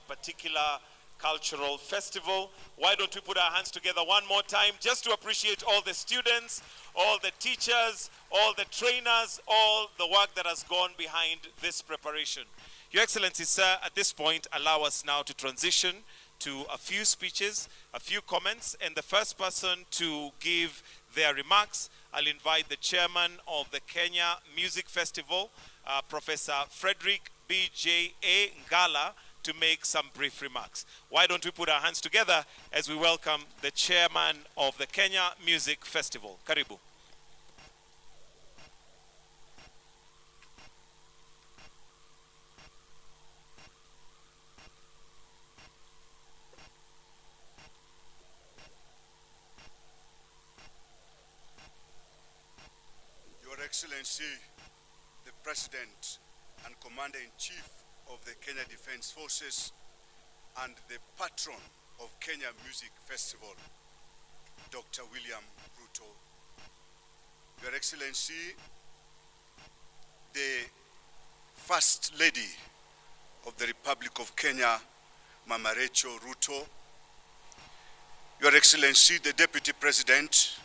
particular cultural festival. Why don't we put our hands together one more time just to appreciate all the students, all the teachers, all the trainers, all the work that has gone behind this preparation. Your Excellency, sir, at this point, allow us now to transition to a few speeches, a few comments, and the first person to give their remarks, I'll invite the chairman of the Kenya Music Festival, Professor Frederick B.J.A. Ngala, to make some brief remarks. Why don't we put our hands together as we welcome the chairman of the Kenya Music Festival. Karibu. Your Excellency, the President and Commander-in-Chief of the Kenya Defense Forces and the patron of Kenya Music Festival, Dr. William Ruto. Your Excellency, the First Lady of the Republic of Kenya, Mama Rachel Ruto. Your Excellency, the Deputy President,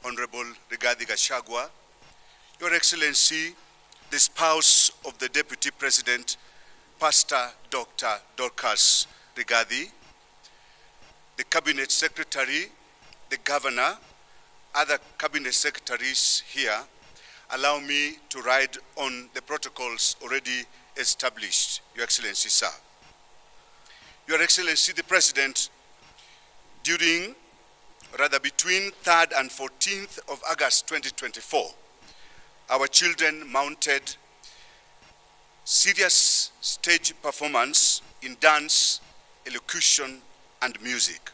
Honorable Rigathi Gachagua. Your Excellency, the spouse of the Deputy President, Pastor Dr. Dorcas Rigathi, the Cabinet Secretary, the Governor, other Cabinet Secretaries here, allow me to ride on the protocols already established, Your Excellency, sir. Your Excellency, the President, between 3rd and 14th of August 2024, our children mounted serious stage performance in dance, elocution, and music.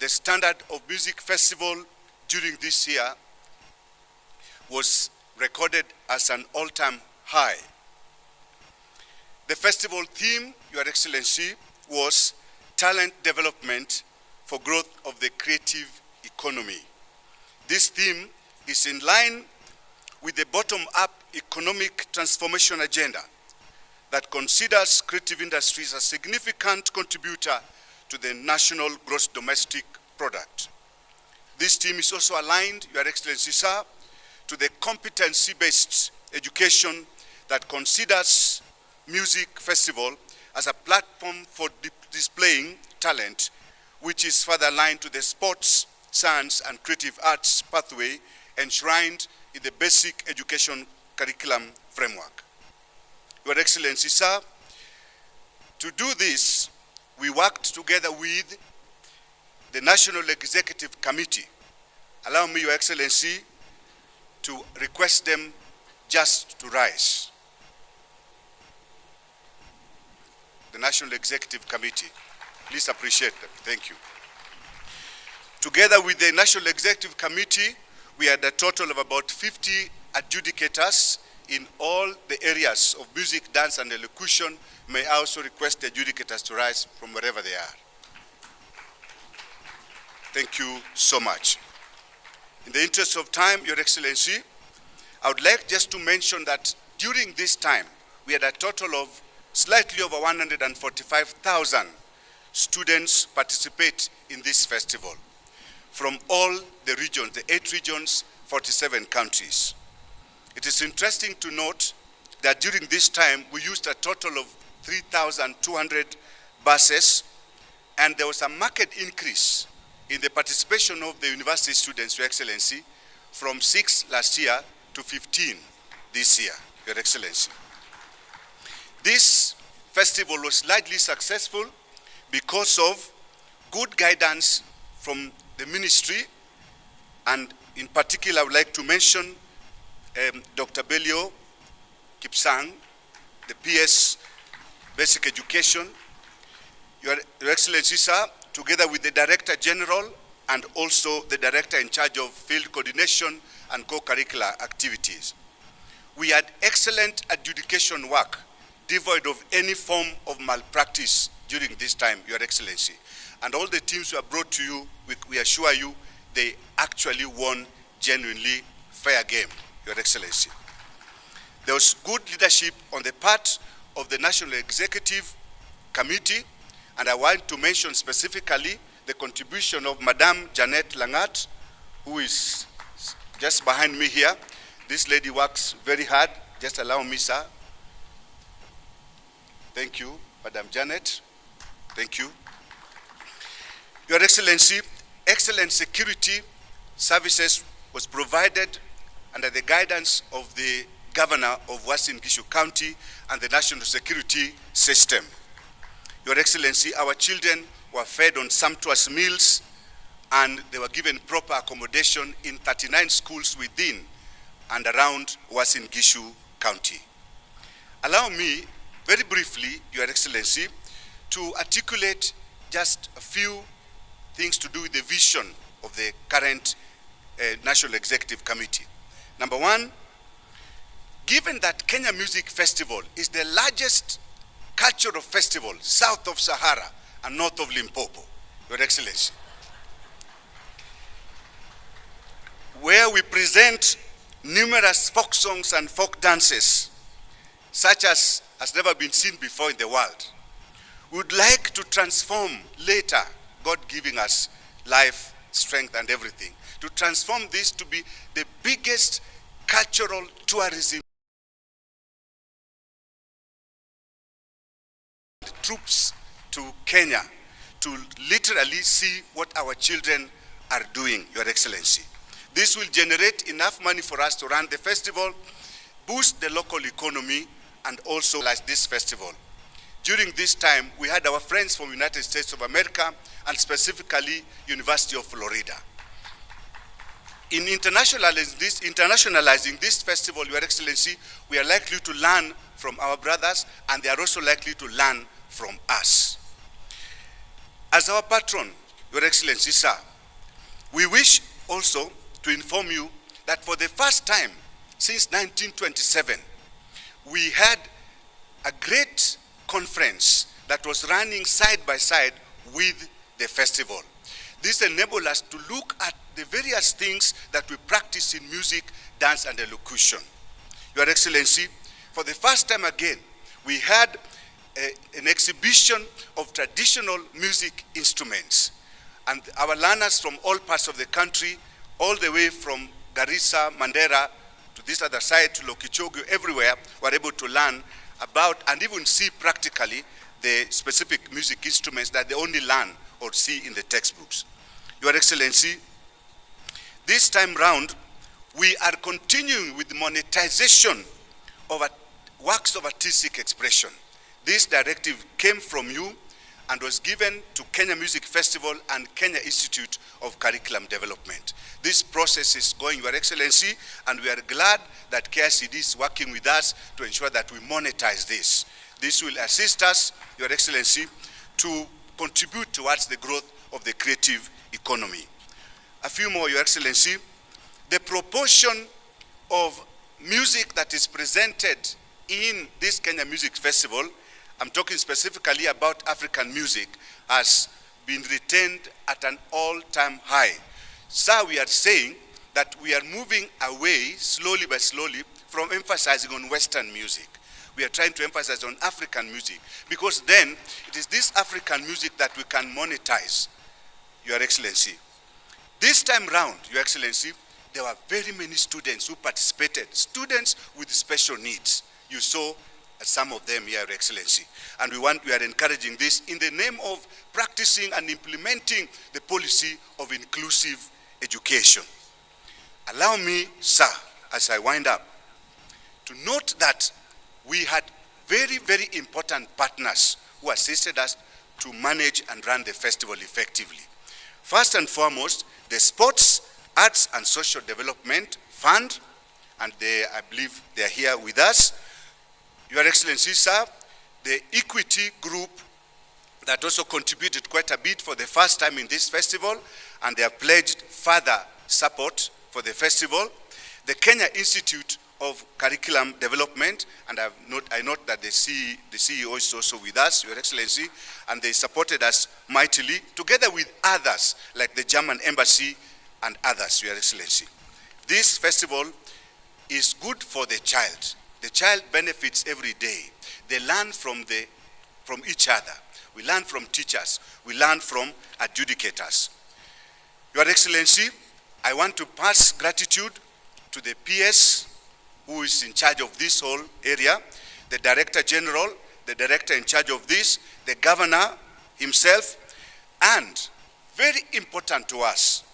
The standard of music festival during this year was recorded as an all-time high. The festival theme, Your Excellency, was talent development for growth of the creative economy. This theme is in line with the bottom-up economic transformation agenda that considers creative industries a significant contributor to the national gross domestic product. This theme is also aligned, Your Excellency, sir, to the competency-based education that considers music festival as a platform for displaying talent, which is further aligned to the sports, science, and creative arts pathway enshrined in the basic education curriculum framework. Your Excellency, sir, to do this, we worked together with the National Executive Committee. Allow me, Your Excellency, to request them just to rise. The National Executive Committee, please appreciate them. Thank you. Together with the National Executive Committee, we had a total of about 50 adjudicators in all the areas of music, dance, and elocution. May I also request the adjudicators to rise from wherever they are. Thank you so much. In the interest of time, Your Excellency, I would like just to mention that during this time, we had a total of slightly over 145,000 students participate in this festival from all the regions, the 8 regions, 47 countries. It is interesting to note that during this time, we used a total of 3,200 buses, and there was a marked increase in the participation of the university students, Your Excellency, from 6 last year to 15 this year, Your Excellency. This festival was largely successful because of good guidance from the ministry, and in particular, I would like to mention Dr. Belio Kipsang, the PS Basic Education, Your Excellency, sir, together with the Director General and also the Director in charge of Field Coordination and Co-Curricular Activities. We had excellent adjudication work, devoid of any form of malpractice during this time, Your Excellency. And all the teams who are brought to you, we assure you, they actually won genuinely fair game, Your Excellency. There was good leadership on the part of the National Executive Committee, and I want to mention specifically the contribution of Madame Janet Langat, who is just behind me here. This lady works very hard. Just allow me, sir. Thank you, Madam Janet. Thank you. Your Excellency, excellent security services was provided under the guidance of the Governor of Uasin Gishu County and the National Security System. Your Excellency, our children were fed on sumptuous meals and they were given proper accommodation in 39 schools within and around Uasin Gishu County. Allow me, very briefly, Your Excellency, to articulate just a few things to do with the vision of the current National Executive Committee. Number one, given that Kenya Music Festival is the largest cultural festival south of Sahara and north of Limpopo, Your Excellency, where we present numerous folk songs and folk dances, such as has never been seen before in the world. We would like to transform later, God giving us life, strength, and everything, to transform this to be the biggest cultural tourism. Troops to Kenya to literally see what our children are doing, Your Excellency. This will generate enough money for us to run the festival, boost the local economy, and also like this festival. During this time, we had our friends from United States of America and specifically University of Florida. In internationalizing this festival, Your Excellency, we are likely to learn from our brothers and they are also likely to learn from us. As our patron, Your Excellency, sir, we wish also to inform you that for the first time since 1927, we had a great conference that was running side by side with the festival. This enabled us to look at the various things that we practice in music, dance, and elocution. Your Excellency, for the first time again, we had an exhibition of traditional music instruments. And our learners from all parts of the country, all the way from Garissa, Mandera, to this other side, to Lokichogio, everywhere, were able to learn about and even see practically the specific music instruments that they only learn or see in the textbooks. Your Excellency, this time round, we are continuing with the monetization of works of artistic expression. This directive came from you and was given to Kenya Music Festival and Kenya Institute of Curriculum Development. This process is going, Your Excellency, and we are glad that KICD is working with us to ensure that we monetize this. This will assist us, Your Excellency, to contribute towards the growth of the creative economy. A few more, Your Excellency. The proportion of music that is presented in this Kenya Music Festival, I'm talking specifically about African music, has been retained at an all-time high. Sir, we are saying that we are moving away, slowly by slowly, from emphasizing on Western music. We are trying to emphasize on African music, because then it is this African music that we can monetize, Your Excellency. This time round, Your Excellency, there were very many students who participated, students with special needs. You saw some of them here, Your Excellency. And we are encouraging this in the name of practicing and implementing the policy of inclusive education. Allow me, sir, as I wind up, to note that we had very, very important partners who assisted us to manage and run the festival effectively. First and foremost, the Sports, Arts and Social Development Fund, and I believe they are here with us. Your Excellency, sir, the Equity Group that also contributed quite a bit for the first time in this festival, and they have pledged further support for the festival. The Kenya Institute of curriculum development, and I note that the CEO is also with us, Your Excellency, and they supported us mightily, together with others, like the German Embassy and others, Your Excellency. This festival is good for the child. The child benefits every day. They learn from each other. We learn from teachers. We learn from adjudicators. Your Excellency, I want to pass gratitude to the PS who is in charge of this whole area, the Director General, the Director in charge of this, the Governor himself, and very important to us,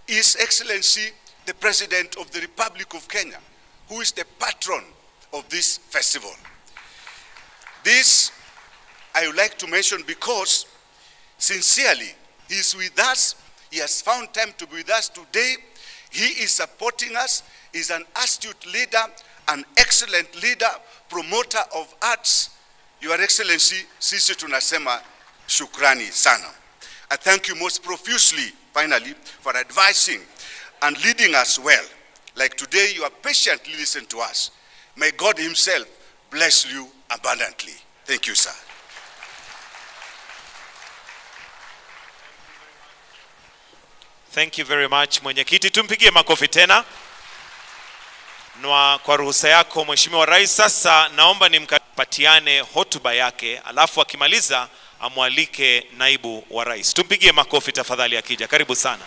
His Excellency, the President of the Republic of Kenya, who is the patron of this festival. This I would like to mention because sincerely he is with us. He has found time to be with us today. He is supporting us. He is an astute leader, an excellent leader, promoter of arts. Your Excellency, sisi tunasema shukrani sana. I thank you most profusely, finally, for advising and leading us well. Like today, you have patiently listened to us. May God himself bless you abundantly. Thank you, sir. Thank you very much, Mwenyekiti. Tumpigie makofi tena. Na kwa ruhusa yako Mheshimiwa Rais, sasa naomba nimpatiane hotuba yake, alafu akimaliza amwalike naibu wa rais. Tumpigie makofi tafadhali akija. Karibu sana.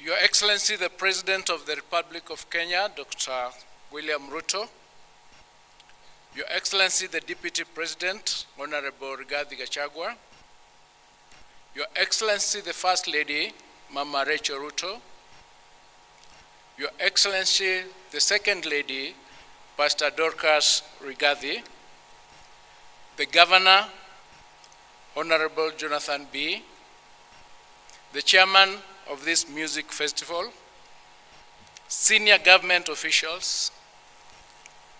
Your Excellency, the President of the Republic of Kenya, Dr. William Ruto, Your Excellency, the Deputy President, Honorable Rigathi Gachagua, Your Excellency, the First Lady, Mama Rachel Ruto, Your Excellency, the Second Lady, Pastor Dorcas Rigathi, the Governor, Honorable Jonathan B., the Chairman of this music festival, senior government officials,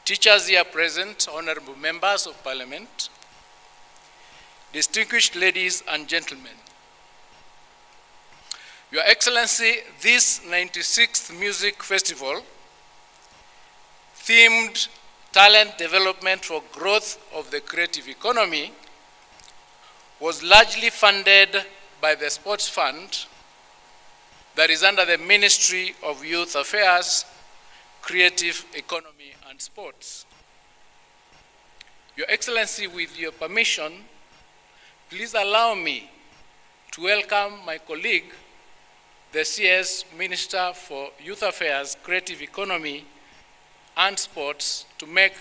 teachers here present, honorable members of parliament, distinguished ladies and gentlemen. Your Excellency, this 96th music festival, themed Talent Development for Growth of the Creative Economy, was largely funded by the Sports Fund that is under the Ministry of Youth Affairs, Creative Economy and Sports. Your Excellency, with your permission, please allow me to welcome my colleague, the CS Minister for Youth Affairs, Creative Economy and Sports, to make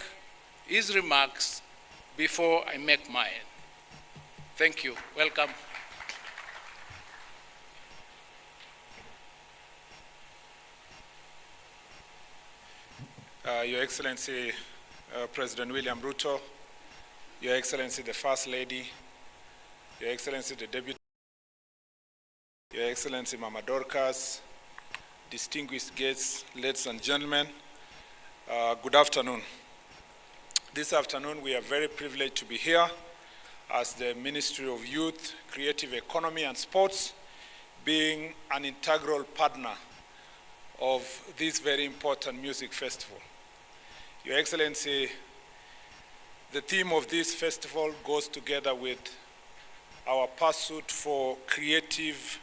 his remarks before I make mine. Thank you. Welcome. Your Excellency, President William Ruto, Your Excellency, the First Lady, Your Excellency, the Deputy, Your Excellency, Mama Dorcas, distinguished guests, ladies and gentlemen, good afternoon. This afternoon, we are very privileged to be here as the Ministry of Youth, Creative Economy and Sports, being an integral partner of this very important music festival. Your Excellency, the theme of this festival goes together with our pursuit for creative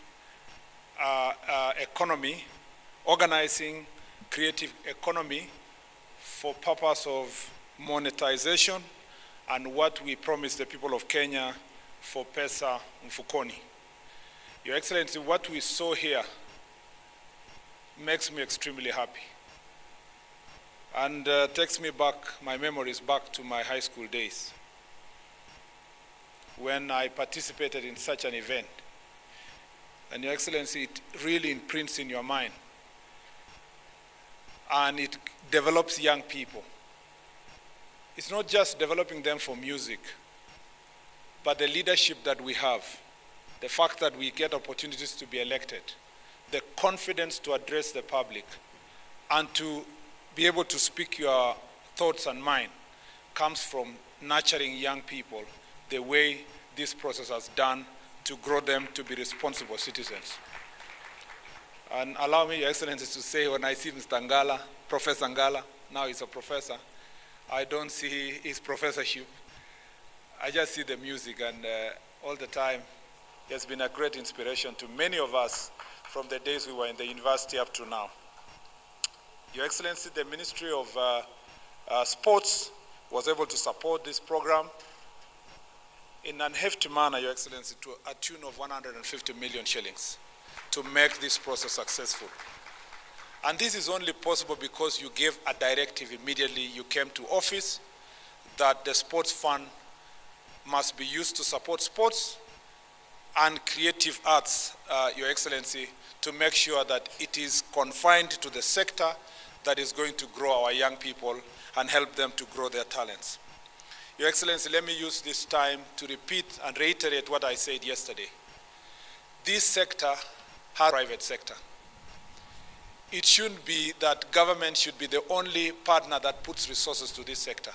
economy, organizing creative economy for purpose of monetization and what we promise the people of Kenya for Pesa Mfukoni. Your Excellency, what we saw here makes me extremely happy and takes me back, my memories back to my high school days when I participated in such an event. And Your Excellency, it really imprints in your mind and it develops young people. It's not just developing them for music, but the leadership that we have, the fact that we get opportunities to be elected, the confidence to address the public and to be able to speak your thoughts and mind comes from nurturing young people the way this process has done to grow them to be responsible citizens. And allow me, Your Excellency, to say when I see Mr. Ngala, Professor Ngala, now he's a professor, I don't see his professorship. I just see the music, and all the time he has been a great inspiration to many of us from the days we were in the university up to now. Your Excellency, the Ministry of Sports was able to support this program in an hefty manner, Your Excellency, to a tune of 150 million shillings to make this process successful. And this is only possible because you gave a directive immediately you came to office that the sports fund must be used to support sports and creative arts, Your Excellency, to make sure that it is confined to the sector that is going to grow our young people and help them to grow their talents. Your Excellency, let me use this time to repeat and reiterate what I said yesterday. This sector has a private sector. It shouldn't be that government should be the only partner that puts resources to this sector.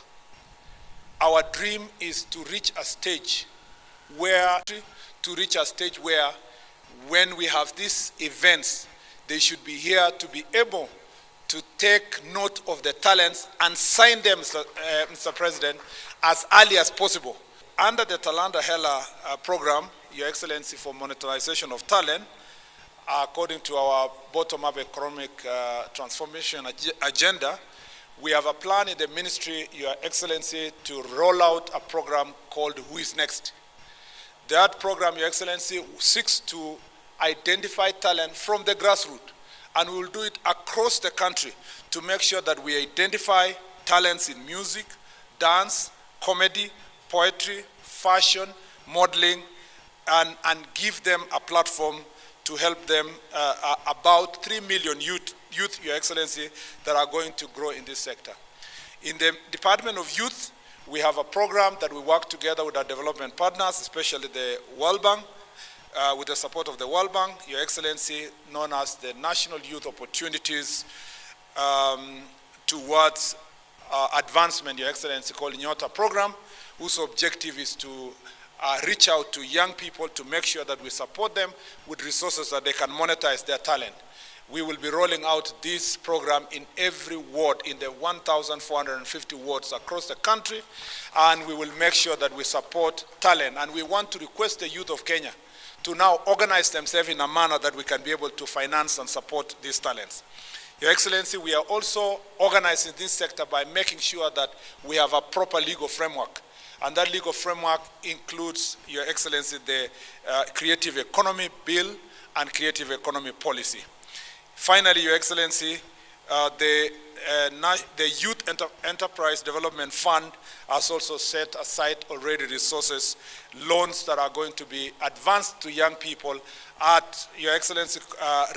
Our dream is to reach a stage where, when we have these events, they should be here to be able to take note of the talents and sign them, Mr. President, as early as possible. Under the Talanta Hela program, Your Excellency, for monetization of talent, according to our bottom-up economic transformation agenda, we have a plan in the ministry, Your Excellency, to roll out a program called Who is Next. That program, Your Excellency, seeks to identify talent from the grassroots, and we will do it across the country to make sure that we identify talents in music, dance, comedy, poetry, fashion, modeling, and give them a platform to help them, about 3 million youth, Your Excellency, that are going to grow in this sector. In the Department of Youth, we have a program that we work together with our development partners, especially the World Bank, with the support of the World Bank, Your Excellency, known as the National Youth Opportunities towards Advancement, Your Excellency, called Nyota program, whose objective is to reach out to young people to make sure that we support them with resources that they can monetize their talent. We will be rolling out this program in every ward, in the 1,450 wards across the country, and we will make sure that we support talent. And we want to request the youth of Kenya to now organize themselves in a manner that we can be able to finance and support these talents. Your Excellency, we are also organizing this sector by making sure that we have a proper legal framework. And that legal framework includes, Your Excellency, the Creative Economy Bill and Creative Economy Policy. Finally, Your Excellency, the Youth Enterprise Development Fund has also set aside already resources, loans that are going to be advanced to young people at, Your Excellency,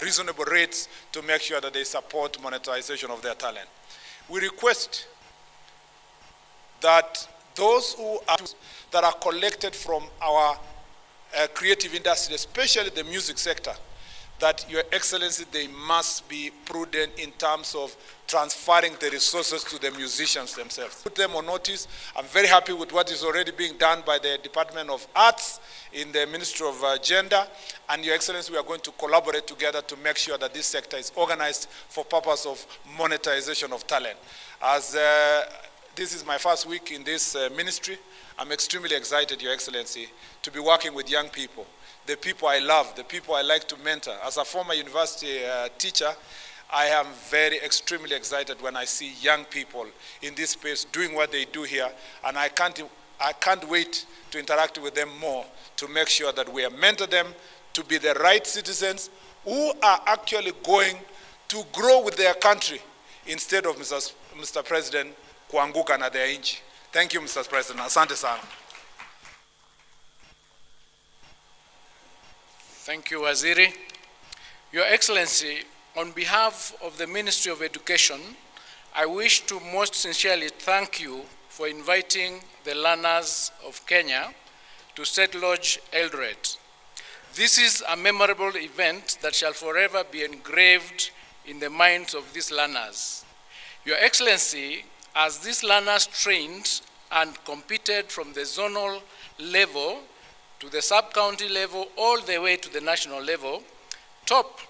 reasonable rates to make sure that they support monetization of their talent. We request that those that are collected from our creative industry, especially the music sector, that, Your Excellency, they must be prudent in terms of transferring the resources to the musicians themselves. Put them on notice. I'm very happy with what is already being done by the Department of Arts in the Ministry of Gender. And, Your Excellency, we are going to collaborate together to make sure that this sector is organized for purpose of monetization of talent. As this is my first week in this ministry, I'm extremely excited, Your Excellency, to be working with young people, the people I love, the people I like to mentor. As a former university teacher, I am extremely excited when I see young people in this space doing what they do here, and I can't wait to interact with them more to make sure that we mentor them to be the right citizens who are actually going to grow with their country instead of, Mr. President, kuanguka na their inchi. Thank you, Mr. President. Asante sana. Thank you, Waziri. Your Excellency, on behalf of the Ministry of Education, I wish to most sincerely thank you for inviting the learners of Kenya to State Lodge Eldoret. This is a memorable event that shall forever be engraved in the minds of these learners. Your Excellency, as these learners trained and competed from the zonal level to the sub-county level, all the way to the national level, top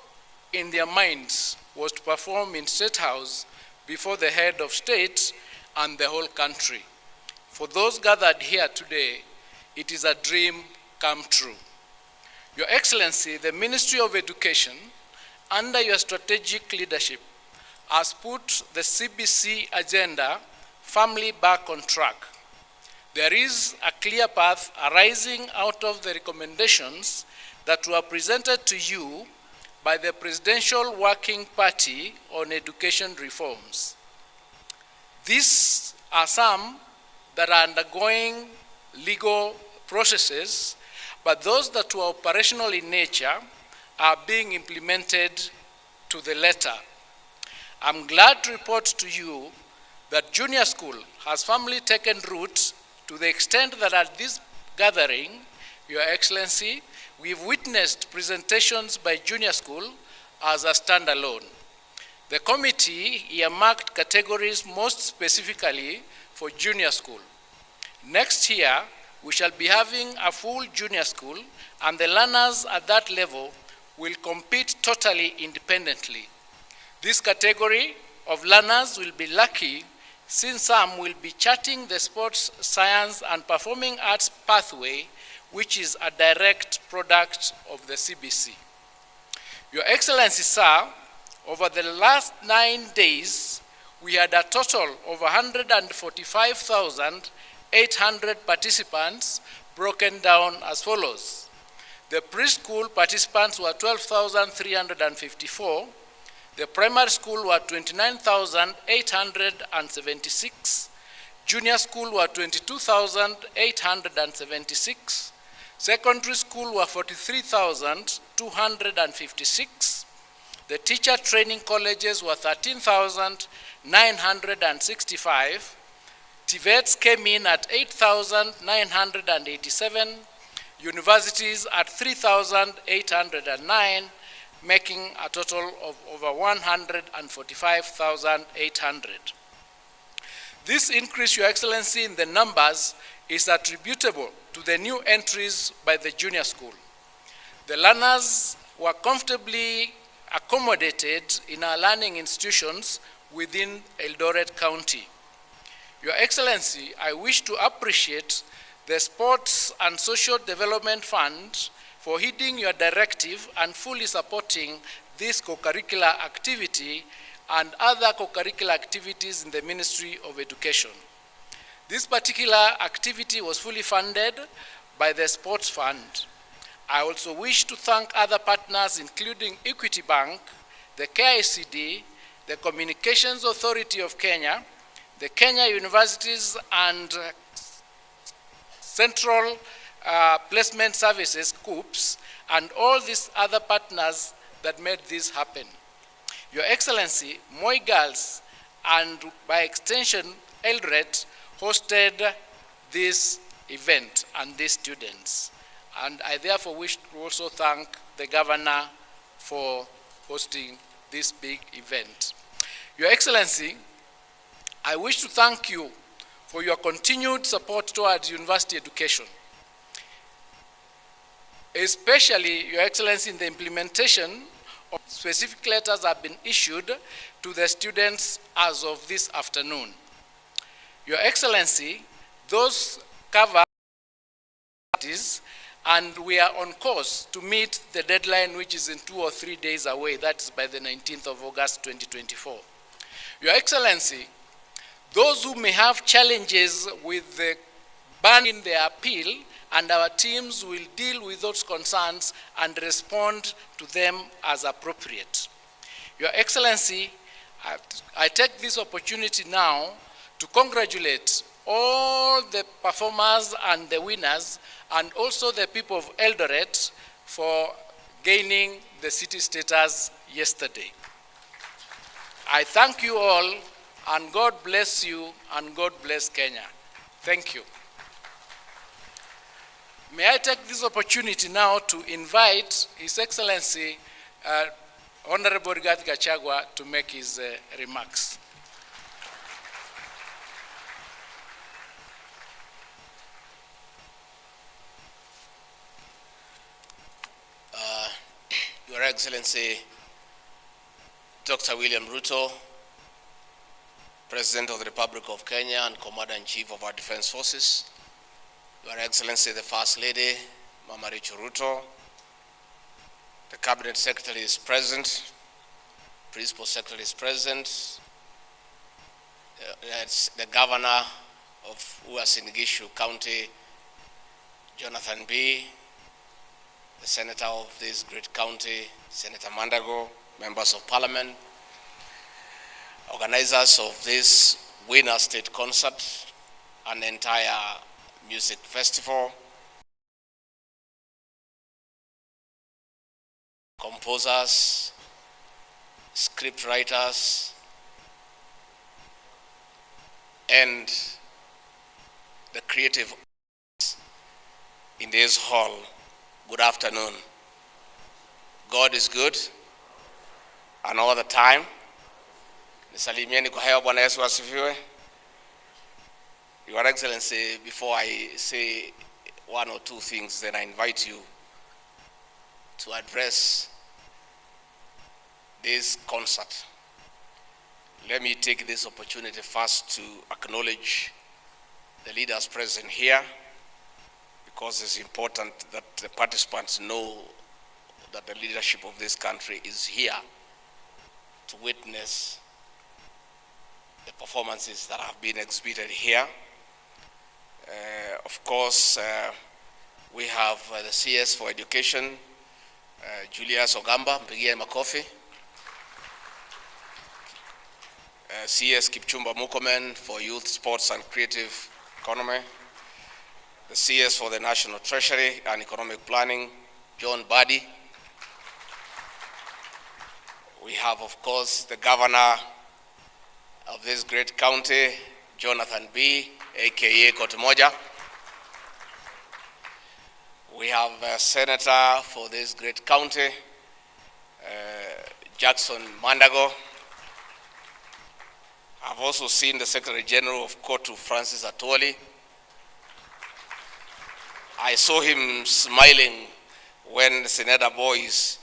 in their minds was to perform in State House before the head of state and the whole country. For those gathered here today, it is a dream come true. Your Excellency, the Ministry of Education, under your strategic leadership, has put the CBC agenda firmly back on track. There is a clear path arising out of the recommendations that were presented to you by the Presidential Working Party on Education Reforms. These are some that are undergoing legal processes, but those that were operational in nature are being implemented to the letter. I'm glad to report to you that junior school has firmly taken root to the extent that at this gathering, Your Excellency, we've witnessed presentations by junior school as a standalone. The committee earmarked categories most specifically for junior school. Next year, we shall be having a full junior school, and the learners at that level will compete totally independently. This category of learners will be lucky since some will be charting the sports, science, and performing arts pathway, which is a direct product of the CBC. Your Excellency, sir, over the last 9 days, we had a total of 145,800 participants, broken down as follows. The preschool participants were 12,354. The primary school were 29,876. Junior school were 22,876. Secondary school were 43,256. The teacher training colleges were 13,965. TVETs came in at 8,987. Universities at 3,809, making a total of over 145,800. This increase, Your Excellency, in the numbers is attributable to the new entries by the junior school. The learners were comfortably accommodated in our learning institutions within Eldoret County. Your Excellency, I wish to appreciate the Sports and Social Development Fund for heeding your directive and fully supporting this co-curricular activity and other co-curricular activities in the Ministry of Education. This particular activity was fully funded by the Sports Fund. I also wish to thank other partners, including Equity Bank, the KICD, the Communications Authority of Kenya, the Kenya Universities and Central Placement Services, COOPS, and all these other partners that made this happen. Your Excellency, Moi Girls, and by extension, Eldoret, hosted this event and these students. And I therefore wish to also thank the Governor for hosting this big event. Your Excellency, I wish to thank you for your continued support towards university education, especially, Your Excellency, in the implementation of specific letters have been issued to the students as of this afternoon. Your Excellency, those cover and we are on course to meet the deadline, which is in 2 or 3 days away. That is by the 19th of August, 2024. Your Excellency, those who may have challenges with the ban in their appeal, and our teams will deal with those concerns and respond to them as appropriate. Your Excellency, I take this opportunity now to congratulate all the performers and the winners, and also the people of Eldoret for gaining the city status yesterday. I thank you all, and God bless you, and God bless Kenya. Thank you. May I take this opportunity now to invite His Excellency, Honorable Rigathi Gachagua, to make his remarks. Excellency Dr. William Ruto, President of the Republic of Kenya and Commander-in-Chief of our Defense Forces, Your Excellency the First Lady, Mama Rachel Ruto, the Cabinet Secretary is present, Principal Secretary is present, the Governor of Uasin Gishu County, Jonathan B., the Senator of this great county, Senator Mandago, members of Parliament, organizers of this Winner State Concert, an entire music festival, composers, script writers, and the creative in this hall. Good afternoon. God is good, and all the time. Nisalimieni kwa hewa. Bwana Yesu asifiwe. Your Excellency, before I say one or two things, then I invite you to address this concert. Let me take this opportunity first to acknowledge the leaders present here, because it's important that the participants know that the leadership of this country is here to witness the performances that have been exhibited here. Of course, we have the CS for Education, Julius Ogamba, mpigie makofi. CS Kipchumba Mukomen for Youth, Sports and Creative Economy. The CS for the National Treasury and Economic Planning, John Buddy. We have, of course, the Governor of this great county, Jonathan B., aka Kotumoja. We have a Senator for this great county, Jackson Mandago. I've also seen the Secretary General of Kotu, Francis Atwoli. I saw him smiling when the Senator boys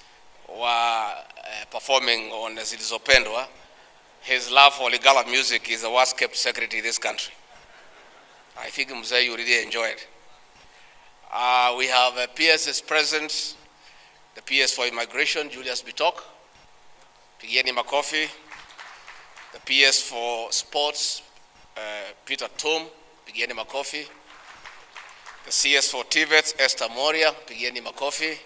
were performing on Zilizopendwa. His love for Lingala music is the worst kept secret in this country. I think Mzee, you really enjoyed. We have PSs present, the PS for Immigration, Julius Bitok, Pigieni Makofi, the PS for Sports, Peter Tom, Pigieni Makofi, the CS for TVET, Esther Moria, Pigieni Makofi,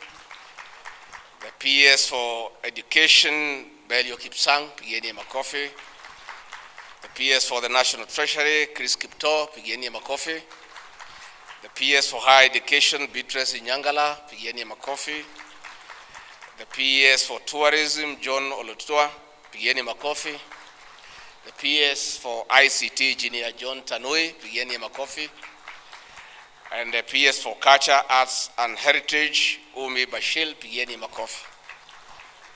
the PS for Education, Belio Kipsang, Pigieni Makofi, the PS for the National Treasury, Chris Kipto, Pigieni Makofi, the PS for Higher Education, Beatrice Inyangala, Pigieni Makofi, the PS for Tourism, John Olotua, Pigieni Makofi, the PS for ICT, Engineer John Tanui, Pigieni Makofi, and the PS for Culture, Arts and Heritage, Umi Bashil, Pigieni Makofi.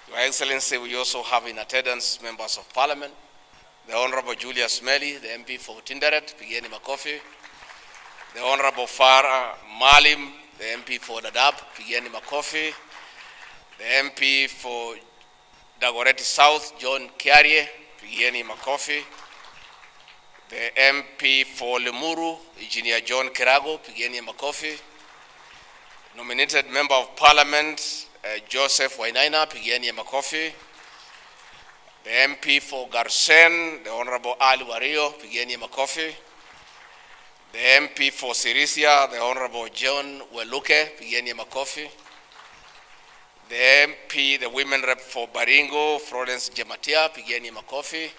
Your Excellency, we also have in attendance members of Parliament, the Honorable Julius Meli, the MP for Tinderet, Pigieni Makofi, the Honorable Farah Malim, the MP for Dadaab, Pigieni Makofi, the MP for Dagoretti South, John Kiarie, Pigieni Makofi, the MP for Lemuru, Engineer John Kirago, Pigieni Makofi, nominated Member of Parliament, Joseph Wainaina, Pigieni Makofi, the MP for Garsen, the Honorable Ali Wario, Pigieni Makofi, the MP for Sirisia, the Honorable John Weluke, Pigieni Makofi, the MP, the Women Rep for Baringo, Florence Jematia, Pigieni Makofi,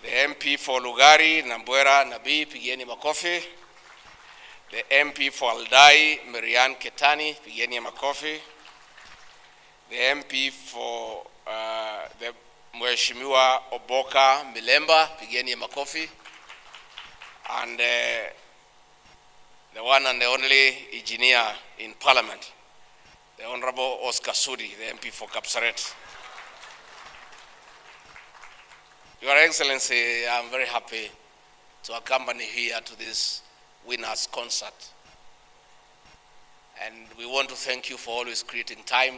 the MP for Lugari, Nambuera Nabi, Pigieni Makofi, the MP for Aldai, Marianne Ketani, Pigieni Makofi, the MP for the Mheshimiwa Oboka Milemba, Pigieni Makofi, and the one and the only engineer in Parliament, the Honorable Oscar Sudi, the MP for Kapsaret. Your Excellency, I'm very happy to accompany here to this Winners Concert. And we want to thank you for always creating time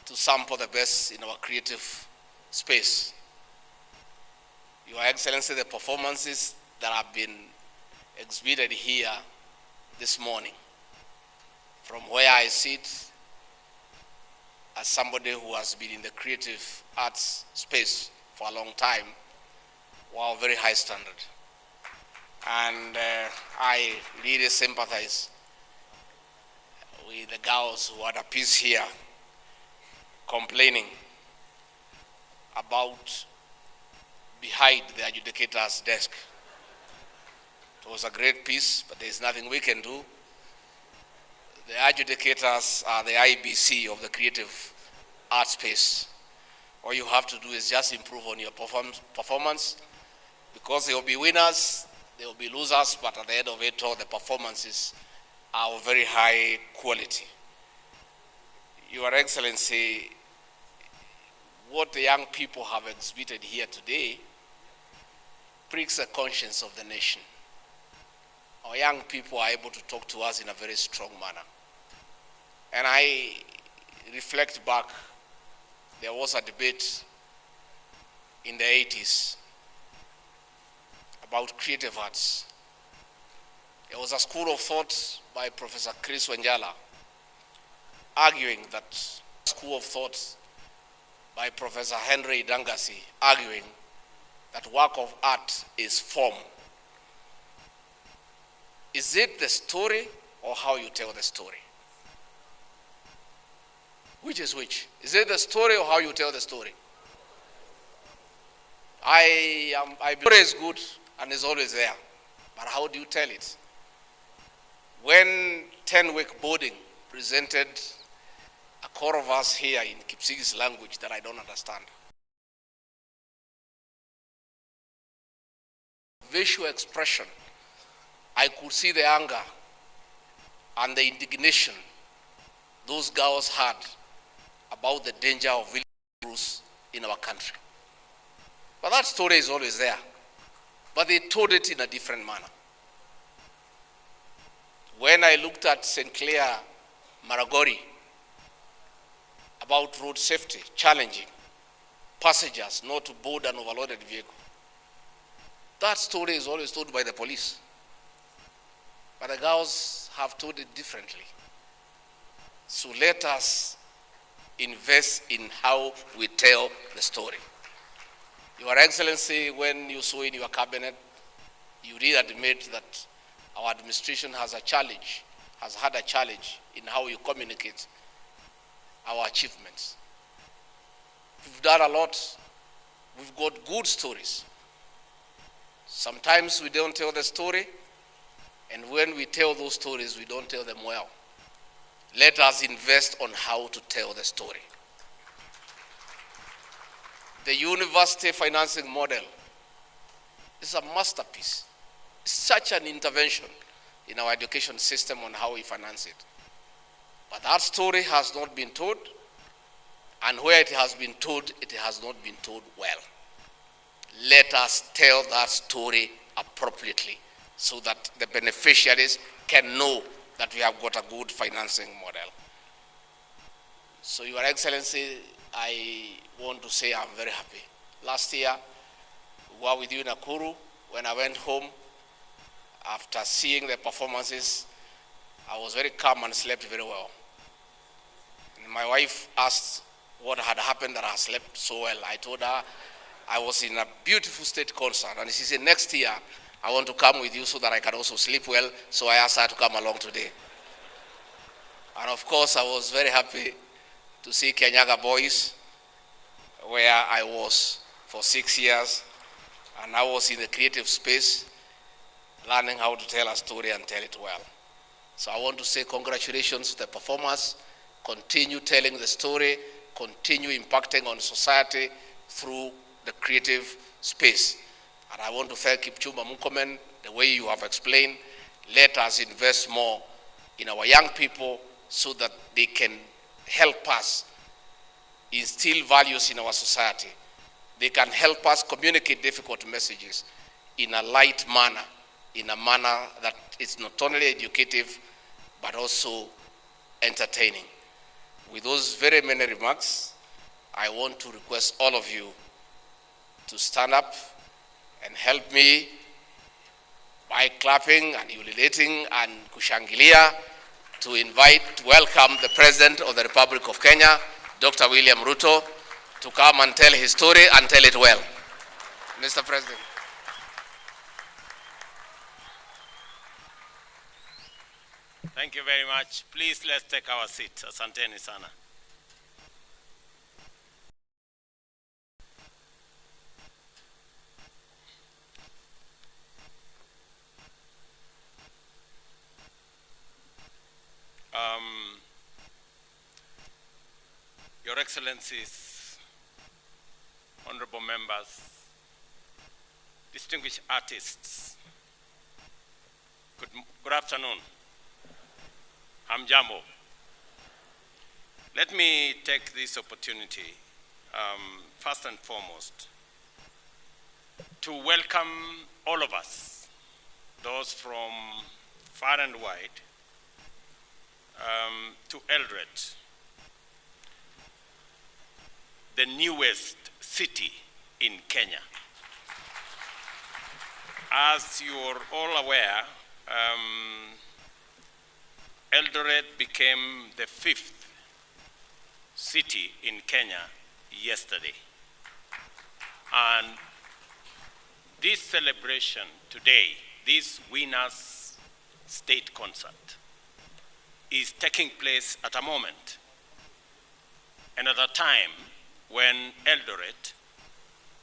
to sample the best in our creative space. Your Excellency, the performances that have been exhibited here this morning, from where I sit as somebody who has been in the creative arts space for a long time, were very high standard. And I really sympathize with the girls who had a piece here complaining about behind the adjudicator's desk. It was a great piece, but there's nothing we can do. The adjudicators are the IBC of the creative art space. All you have to do is just improve on your performance, because there will be winners, there will be losers, but at the end of it all, the performances are of very high quality. Your Excellency, what the young people have exhibited here today pricks the conscience of the nation. Our young people are able to talk to us in a very strong manner. And I reflect back, there was a debate in the 80s about creative arts. There was a school of thought by Professor Chris Wenjala arguing that school of thought by Professor Henry Dangasi arguing that work of art is form. Is it the story or how you tell the story? Which is which? Is it the story or how you tell the story? I believe it's good and is always there, but how do you tell it? When 10-week boarding presented a core of us here in Kipsigis language that I don't understand, visual expression, I could see the anger and the indignation those girls had about the danger of village schools in our country. But that story is always there. But they told it in a different manner. When I looked at St. Clair Maragori about road safety, challenging passengers not to board an overloaded vehicle, that story is always told by the police. But the girls have told it differently. So let us invest in how we tell the story. Your Excellency, when you saw in your cabinet, you did admit that our administration has had a challenge in how you communicate our achievements. We've done a lot. We've got good stories. Sometimes we don't tell the story, and when we tell those stories, we don't tell them well. Let us invest on how to tell the story. The university financing model is a masterpiece. It's such an intervention in our education system on how we finance it. But that story has not been told, and where it has been told, it has not been told well. Let us tell that story appropriately so that the beneficiaries can know that we have got a good financing model. So, Your Excellency, I want to say I'm very happy. Last year, we were with you in Nakuru. When I went home, after seeing the performances, I was very calm and slept very well. And my wife asked what had happened that I slept so well. I told her I was in a beautiful state concert, and she said, next year, I want to come with you so that I can also sleep well, so I asked her to come along today. And of course, I was very happy to see Kenyaga Boys, where I was for 6 years, and I was in the creative space, learning how to tell a story and tell it well. So I want to say congratulations to the performers. Continue telling the story, continue impacting on society through the creative space. And I want to thank Kipchumba Murkomen, the way you have explained. Let us invest more in our young people so that they can help us instill values in our society. They can help us communicate difficult messages in a light manner, in a manner that is not only educative, but also entertaining. With those very many remarks, I want to request all of you to stand up and help me by clapping and ululating and kushangilia to welcome the President of the Republic of Kenya, Dr. William Ruto, to come and tell his story and tell it well. Mr. President. Thank you very much. Please, let's take our seats. Asanteni sana. Your Excellencies, honorable members, distinguished artists, good afternoon. Hamjambo. Let me take this opportunity, first and foremost, to welcome all of us, those from far and wide, to Eldoret, the newest city in Kenya. As you're all aware, Eldoret became the 5th city in Kenya yesterday. And this celebration today, this Winners State Concert, is taking place at a moment and at a time when Eldoret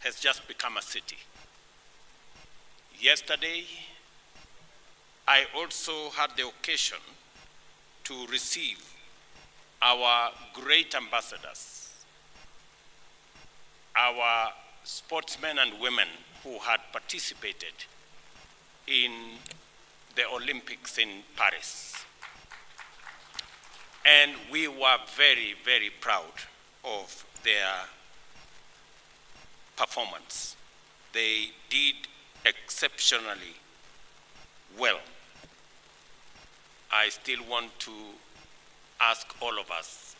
has just become a city. Yesterday, I also had the occasion to receive our great ambassadors, our sportsmen and women who had participated in the Olympics in Paris. And we were very, very proud of their performance. They did exceptionally well. I still want to ask all of us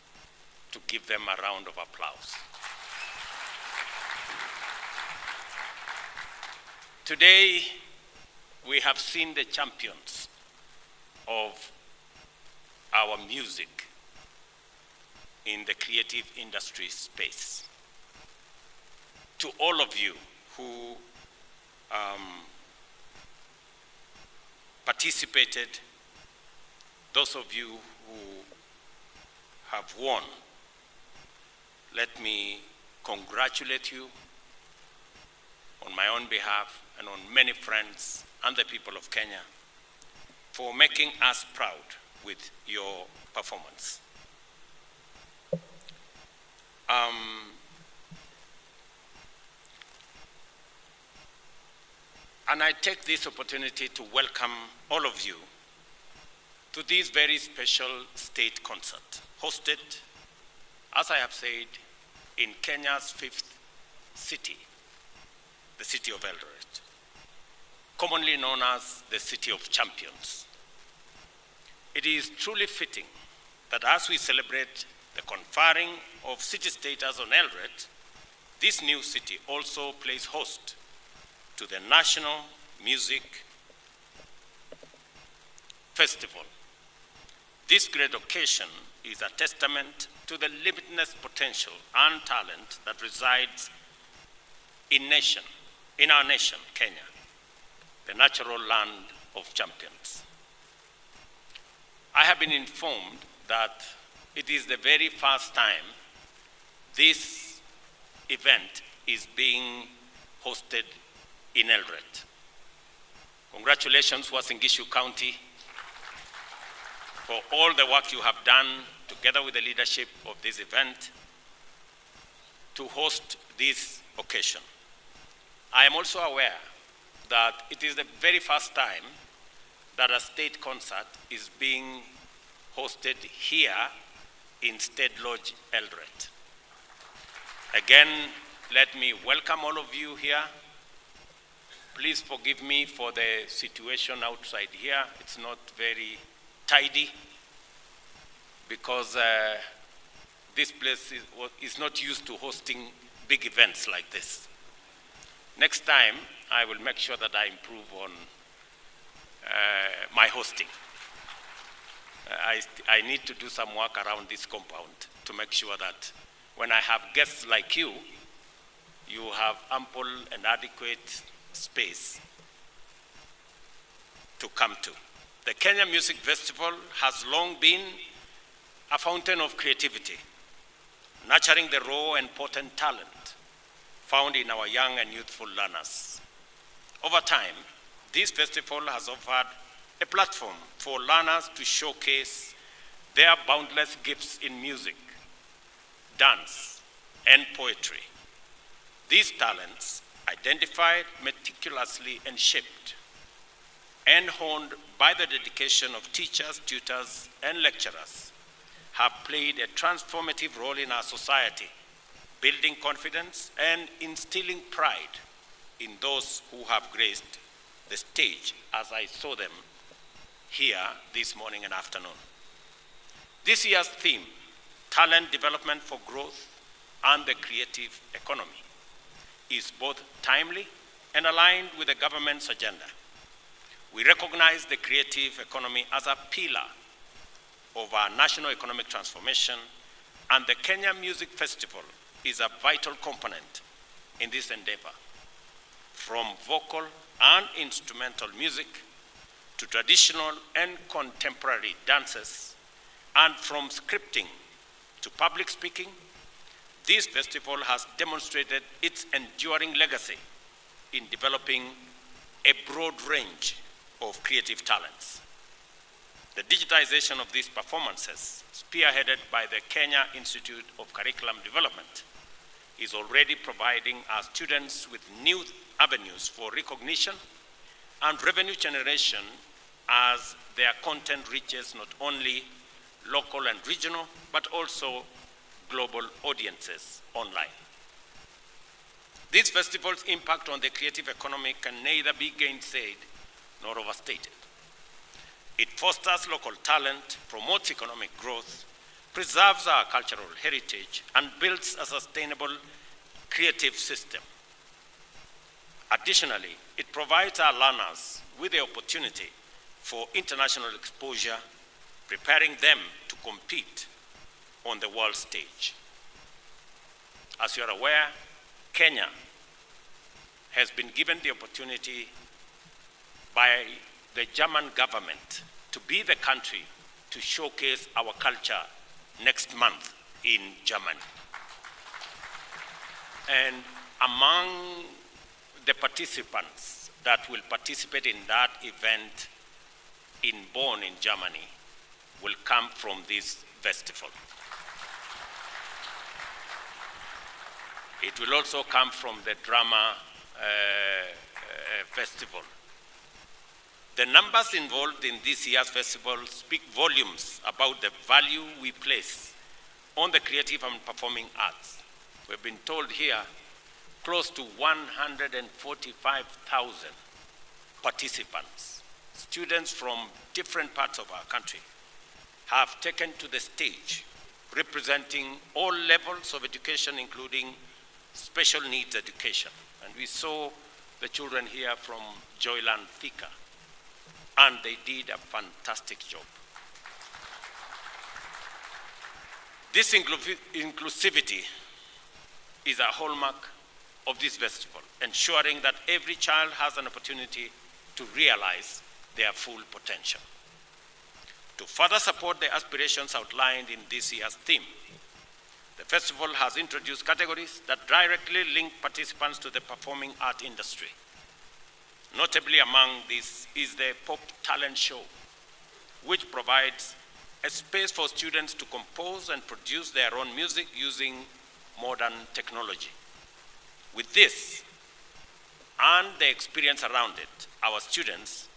to give them a round of applause. Today, we have seen the champions of our music in the creative industry space. To all of you who participated, those of you who have won, let me congratulate you on my own behalf and on many friends and the people of Kenya for making us proud with your performance. And I take this opportunity to welcome all of you to this very special state concert, hosted, as I have said, in Kenya's 5th city, the city of Eldoret, commonly known as the City of Champions. It is truly fitting that as we celebrate the conferring of city status on Eldoret, this new city also plays host to the National Music Festival. This great occasion is a testament to the limitless potential and talent that resides in our nation, Kenya, the natural land of champions. I have been informed that it is the very first time this event is being hosted in Eldoret. Congratulations, Uasin Gishu County, for all the work you have done together with the leadership of this event to host this occasion. I am also aware that it is the very first time that a state concert is being hosted here in State Lodge, Eldoret. Again, let me welcome all of you here. Please forgive me for the situation outside here. It's not very tidy because this place is not used to hosting big events like this. Next time, I will make sure that I improve on my hosting. I need to do some work around this compound to make sure that when I have guests like you, you have ample and adequate space to come to. The Kenya Music Festival has long been a fountain of creativity, nurturing the raw and potent talent found in our young and youthful learners. Over time, this festival has offered a platform for learners to showcase their boundless gifts in music, dance, and poetry. These talents, identified meticulously and shaped and honed by the dedication of teachers, tutors, and lecturers, have played a transformative role in our society, building confidence and instilling pride in those who have graced the stage as I saw them here this morning and afternoon. This year's theme, Talent Development for Growth and the Creative Economy, is both timely and aligned with the government's agenda. We recognize the creative economy as a pillar of our national economic transformation, and the Kenya Music Festival is a vital component in this endeavor. From vocal and instrumental music to traditional and contemporary dances, and from scripting to public speaking, this festival has demonstrated its enduring legacy in developing a broad range of creative talents. The digitization of these performances, spearheaded by the Kenya Institute of Curriculum Development, is already providing our students with new avenues for recognition and revenue generation as their content reaches not only local and regional, but also global audiences online. This festival's impact on the creative economy can neither be gainsaid nor overstated. It fosters local talent, promotes economic growth, preserves our cultural heritage, and builds a sustainable creative system. Additionally, it provides our learners with the opportunity for international exposure, preparing them to compete on the world stage. As you are aware, Kenya has been given the opportunity by the German government to be the country to showcase our culture next month in Germany. And among the participants that will participate in that event in Bonn in Germany will come from this festival. It will also come from the drama festival. The numbers involved in this year's festival speak volumes about the value we place on the creative and performing arts. We've been told here close to 145,000 participants, students from different parts of our country, have taken to the stage representing all levels of education, including special needs education. And we saw the children here from Joyland Thika, and they did a fantastic job. This inclusivity is a hallmark of this festival, ensuring that every child has an opportunity to realize their full potential. To further support the aspirations outlined in this year's theme, the festival has introduced categories that directly link participants to the performing art industry. Notably among these is the Pop Talent Show, which provides a space for students to compose and produce their own music using modern technology. With this and the experience around it, our students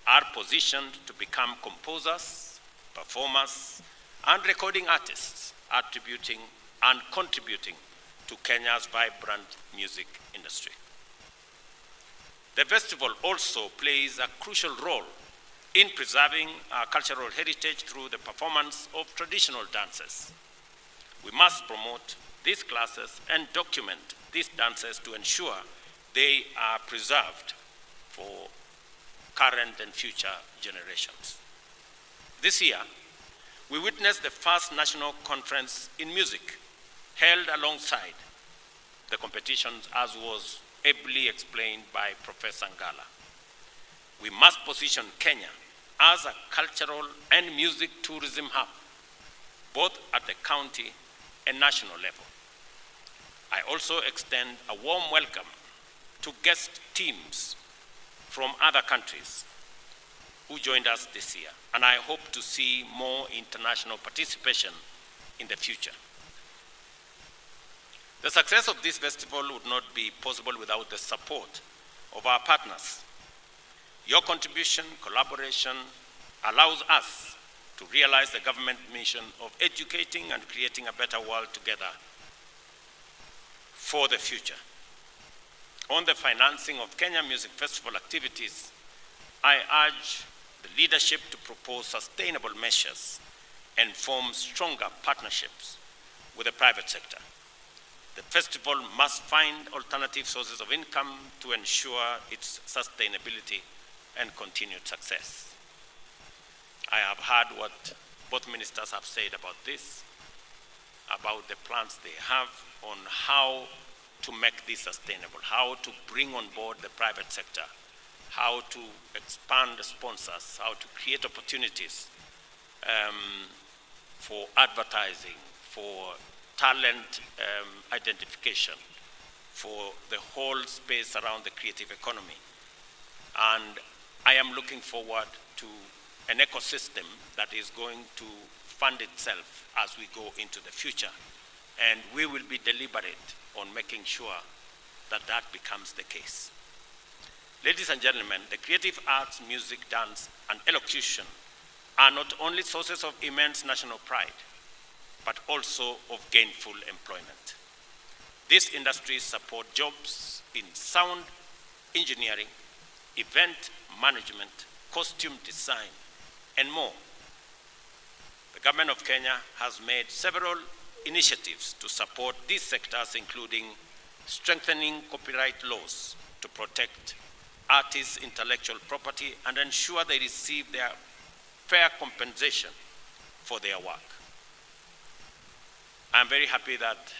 are positioned to become composers, performers, and recording artists, attributing and contributing to Kenya's vibrant music industry. The festival also plays a crucial role in preserving our cultural heritage through the performance of traditional dances. We must promote these classes and document these dances to ensure they are preserved for current and future generations. This year, we witnessed the first national conference in music held alongside the competitions, as was ably explained by Professor Ngala. We must position Kenya as a cultural and music tourism hub, both at the county and national level. I also extend a warm welcome to guest teams from other countries who joined us this year, and I hope to see more international participation in the future. The success of this festival would not be possible without the support of our partners. Your contribution, collaboration, allows us to realize the government mission of educating and creating a better world together for the future. On the financing of Kenya Music Festival activities, I urge the leadership to propose sustainable measures and form stronger partnerships with the private sector. The festival must find alternative sources of income to ensure its sustainability and continued success. I have heard what both ministers have said about this, about the plans they have on how to make this sustainable, how to bring on board the private sector, how to expand the sponsors, how to create opportunities for advertising, for talent identification, for the whole space around the creative economy. And I am looking forward to an ecosystem that is going to fund itself as we go into the future. And we will be deliberate on making sure that that becomes the case. Ladies and gentlemen, the creative arts, music, dance, and elocution are not only sources of immense national pride, but also of gainful employment. These industries support jobs in sound engineering, event management, costume design, and more. The government of Kenya has made several initiatives to support these sectors, including strengthening copyright laws to protect artists' intellectual property and ensure they receive their fair compensation for their work. I'm very happy that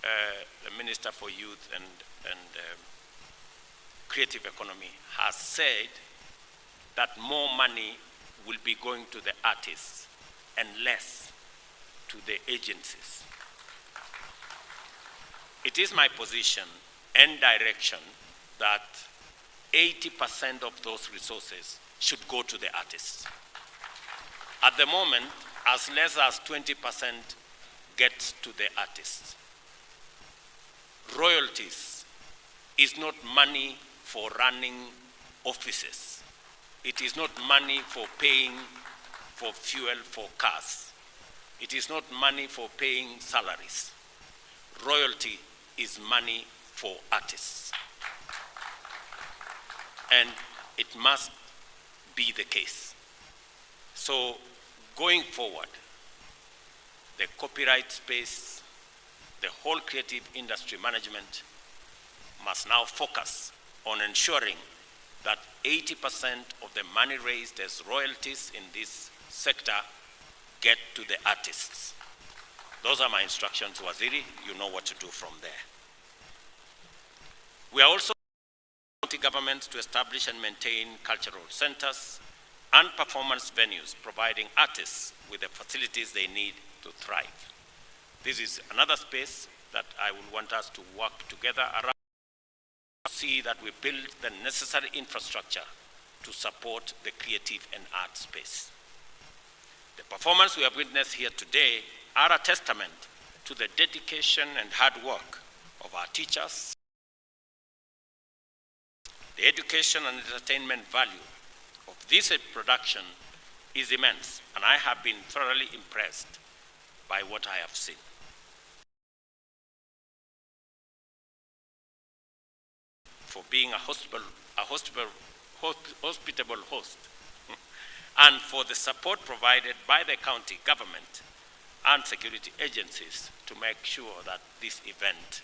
the Minister for Youth and Creative Economy has said that more money will be going to the artists and less to the agencies. It is my position and direction that 80% of those resources should go to the artists. At the moment, as less as 20% gets to the artists. Royalties is not money for running offices. It is not money for paying for fuel for cars. It is not money for paying salaries. Royalty is money for artists. And it must be the case. So going forward, the copyright space, the whole creative industry management must now focus on ensuring that 80% of the money raised as royalties in this sector get to the artists. Those are my instructions, Waziri. You know what to do from there. We are also county governments to establish and maintain cultural centers and performance venues, providing artists with the facilities they need to thrive. This is another space that I would want us to work together around, to see that we build the necessary infrastructure to support the creative and art space. The performance we have witnessed here today are a testament to the dedication and hard work of our teachers. The education and entertainment value of this production is immense, and I have been thoroughly impressed by what I have seen. For being a hospitable host, and for the support provided by the county government and security agencies to make sure that this event,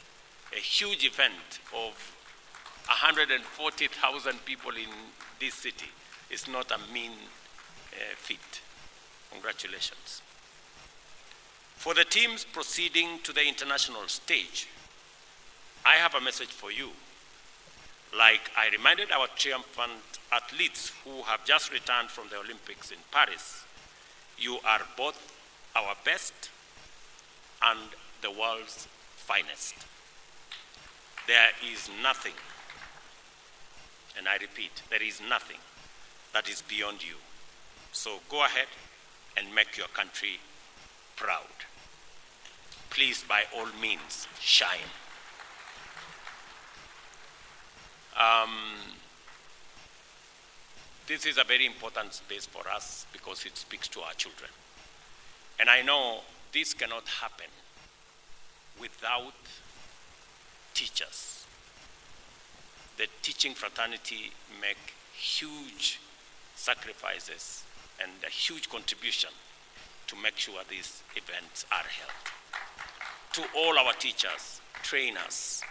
a huge event of 140,000 people in this city, is not a mean feat. Congratulations. For the teams proceeding to the international stage, I have a message for you. Like I reminded our triumphant athletes who have just returned from the Olympics in Paris, you are both our best and the world's finest. There is nothing, and I repeat, there is nothing that is beyond you. So go ahead and make your country proud. Please, by all means, shine. This is a very important space for us because it speaks to our children. And I know this cannot happen without teachers. The teaching fraternity make huge sacrifices and a huge contribution to make sure these events are held. To all our teachers, trainers,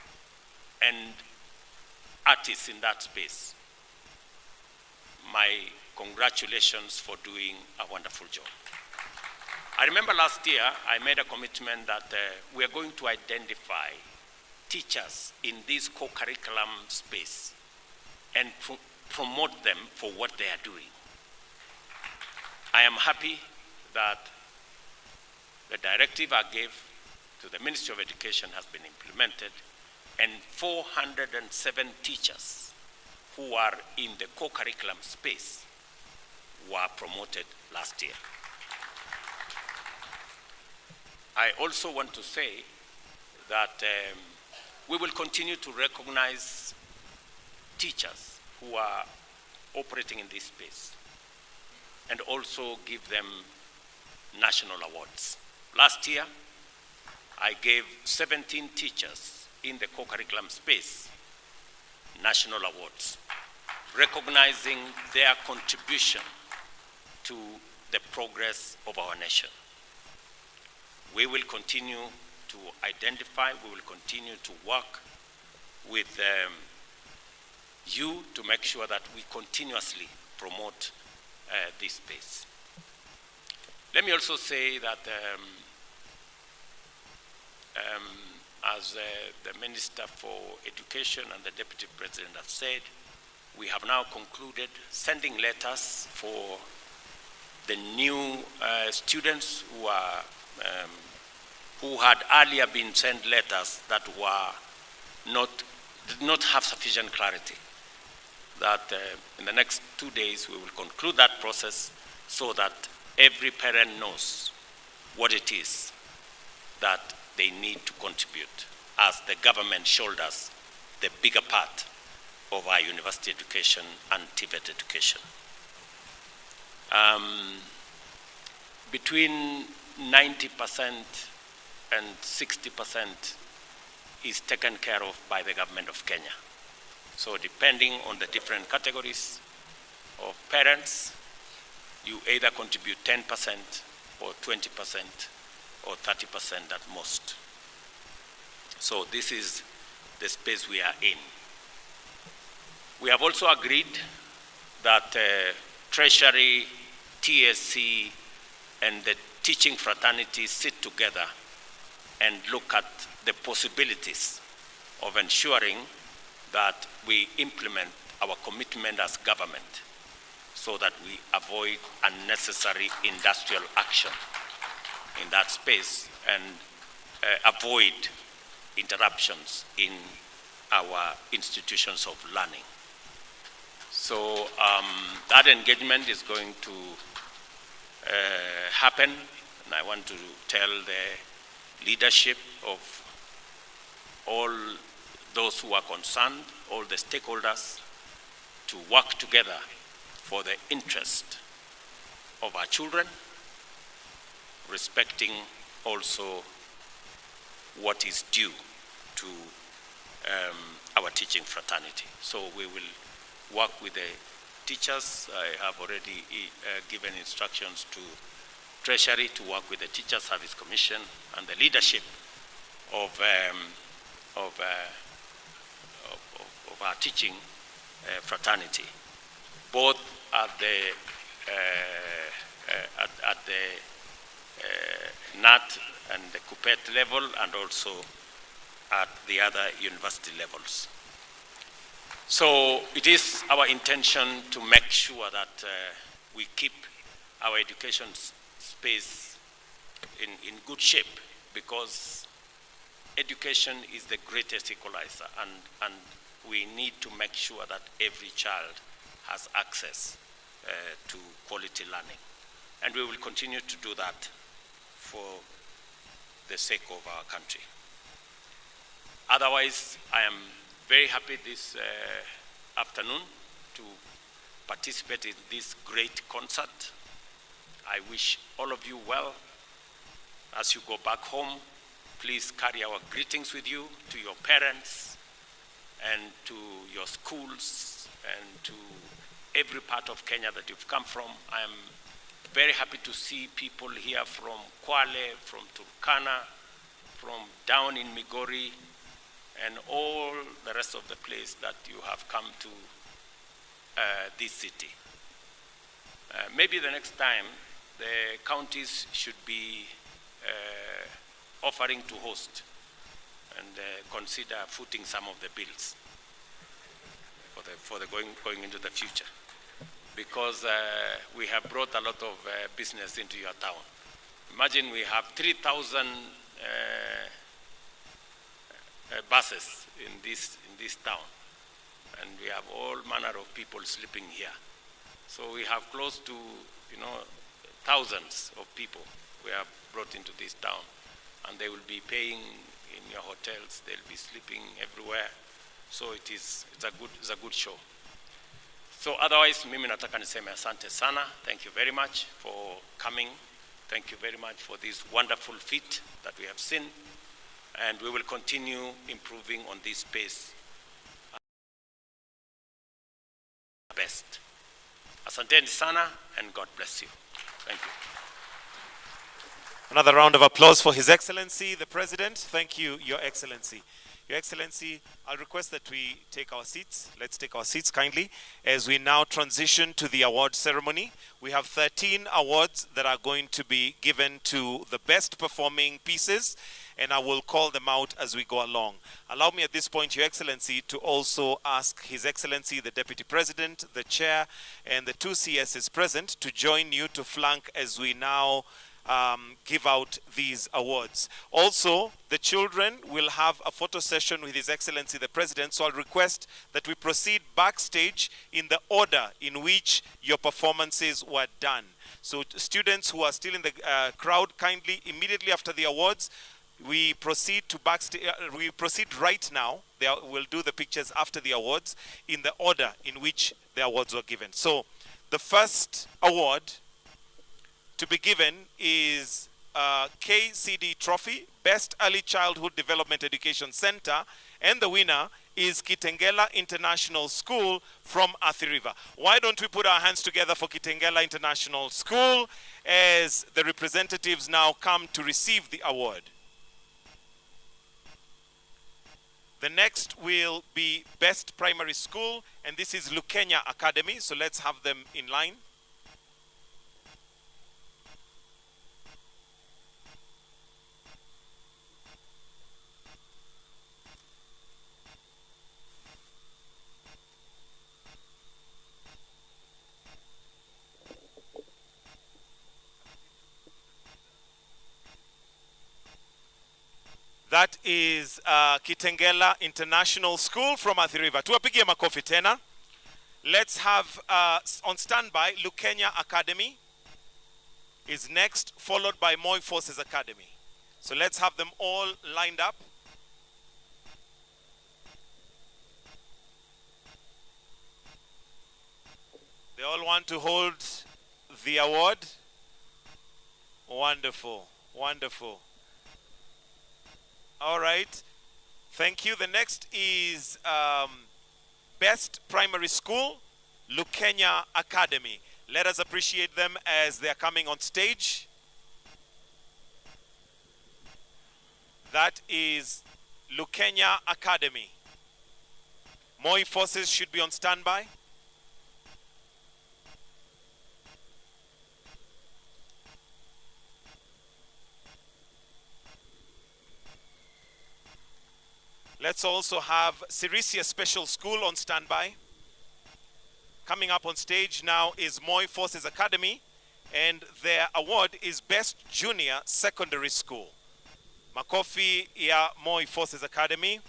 and artists in that space, my congratulations for doing a wonderful job. I remember last year I made a commitment that we are going to identify teachers in this co-curriculum space and promote them for what they are doing. I am happy that the directive I gave to the Ministry of Education has been implemented, and 407 teachers who are in the co-curriculum space were promoted last year. I also want to say that we will continue to recognize teachers who are operating in this space and also give them national awards. Last year, I gave 17 teachers in the co-curriculum space national awards, recognizing their contribution to the progress of our nation. We will continue to identify, we will continue to work with you to make sure that we continuously promote this space. Let me also say that as the Minister for Education and the Deputy President have said, we have now concluded sending letters for the new students who are who had earlier been sent letters that did not have sufficient clarity. That in the next 2 days we will conclude that process so that every parent knows what it is that they need to contribute as the government shoulders the bigger part of our university education and TVET education. Between 90% and 60% is taken care of by the government of Kenya. So depending on the different categories of parents, you either contribute 10% or 20% or 30% at most. So this is the space we are in. We have also agreed that Treasury, TSC, and the teaching fraternity sit together and look at the possibilities of ensuring that we implement our commitment as government so that we avoid unnecessary industrial action in that space and avoid interruptions in our institutions of learning. So that engagement is going to happen, and I want to tell the leadership of all those who are concerned, all the stakeholders, to work together for the interest of our children, respecting also what is due to our teaching fraternity. So we will work with the teachers. I have already given instructions to Treasury to work with the Teacher Service Commission and the leadership of our teaching fraternity, both at the NAT and the Kupet level and also at the other university levels. So it is our intention to make sure that we keep our education space in good shape, because education is the greatest equalizer, and we need to make sure that every child has access to quality learning. And we will continue to do that for the sake of our country. Otherwise, I am very happy this afternoon to participate in this great concert. I wish all of you well. As you go back home, please carry our greetings with you to your parents and to your schools and to every part of Kenya that you've come from. I am very happy to see people here from Kwale, from Turkana, from down in Migori, and all the rest of the place that you have come to this city. Maybe the next time, the counties should be offering to host and consider footing some of the bills for the going into the future, because we have brought a lot of business into your town. Imagine we have 3,000 buses in this town, and we have all manner of people sleeping here. So we have close to thousands of people we have brought into this town, and they will be paying in your hotels. They'll be sleeping everywhere. So it's a good show. So otherwise, mimi nataka niseme asante sana. Thank you very much for coming. Thank you very much for this wonderful feat that we have seen, and we will continue improving on this space best. Asanteni sana, and God bless you. Thank you. Another round of applause for His Excellency, the President. Thank you, Your Excellency. Your Excellency, I'll request that we take our seats. Let's take our seats kindly as we now transition to the award ceremony. We have 13 awards that are going to be given to the best performing pieces, and I will call them out as we go along. Allow me at this point, Your Excellency, to also ask His Excellency, the Deputy President, the Chair, and the two CSs present to join you to flank as we now give out these awards. Also, the children will have a photo session with His Excellency the President, so I'll request that we proceed backstage in the order in which your performances were done. So students who are still in the crowd, kindly, immediately after the awards, we proceed to backstage. We proceed right now. We'll do the pictures after the awards in the order in which the awards were given. So the first award to be given is KCD Trophy, Best Early Childhood Development Education Center, and the winner is Kitengela International School from Athi River. Why don't we put our hands together for Kitengela International School as the representatives now come to receive the award. The next will be Best Primary School, and this is Lukenya Academy, so let's have them in line. That is Kitengela International School from Athi River. Tuwapigie makofi tena. Let's have on standby, Lukenya Academy is next, followed by Moi Forces Academy. So let's have them all lined up. They all want to hold the award. Wonderful, wonderful. All right, thank you. The next is Best Primary School, Lukenya Academy. Let us appreciate them as they are coming on stage. That is Lukenya Academy. Moi forces should be on standby. Let's also have Sirisia Special School on standby. Coming up on stage now is Moi Forces Academy, and their award is Best Junior Secondary School. Makofi ya Moi Forces Academy,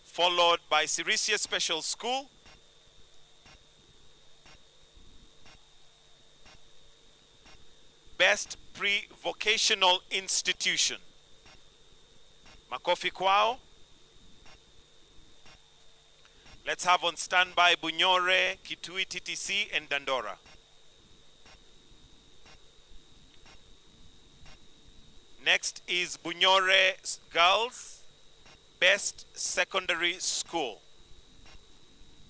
followed by Sirisia Special School, Best Pre-Vocational Institution. Makofi kwao. Let's have on standby Bunyore, Kitui TTC, and Dandora. Next is Bunyore Girls, Best Secondary School.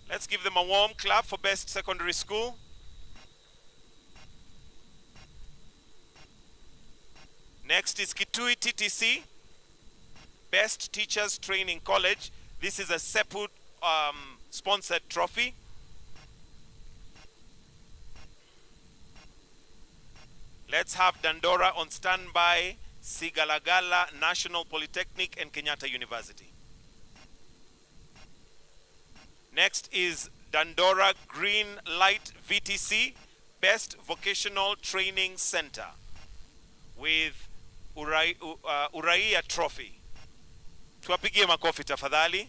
Let's give them a warm clap for Best Secondary School. Next is Kitui TTC, Best Teachers Training College. This is a SEPUT sponsored trophy. Let's have Dandora on standby, Sigalagala National Polytechnic and Kenyatta University. Next is Dandora Green Light VTC, Best Vocational Training Center with Uraia Trophy. Tuwapigie makofi tafadhali.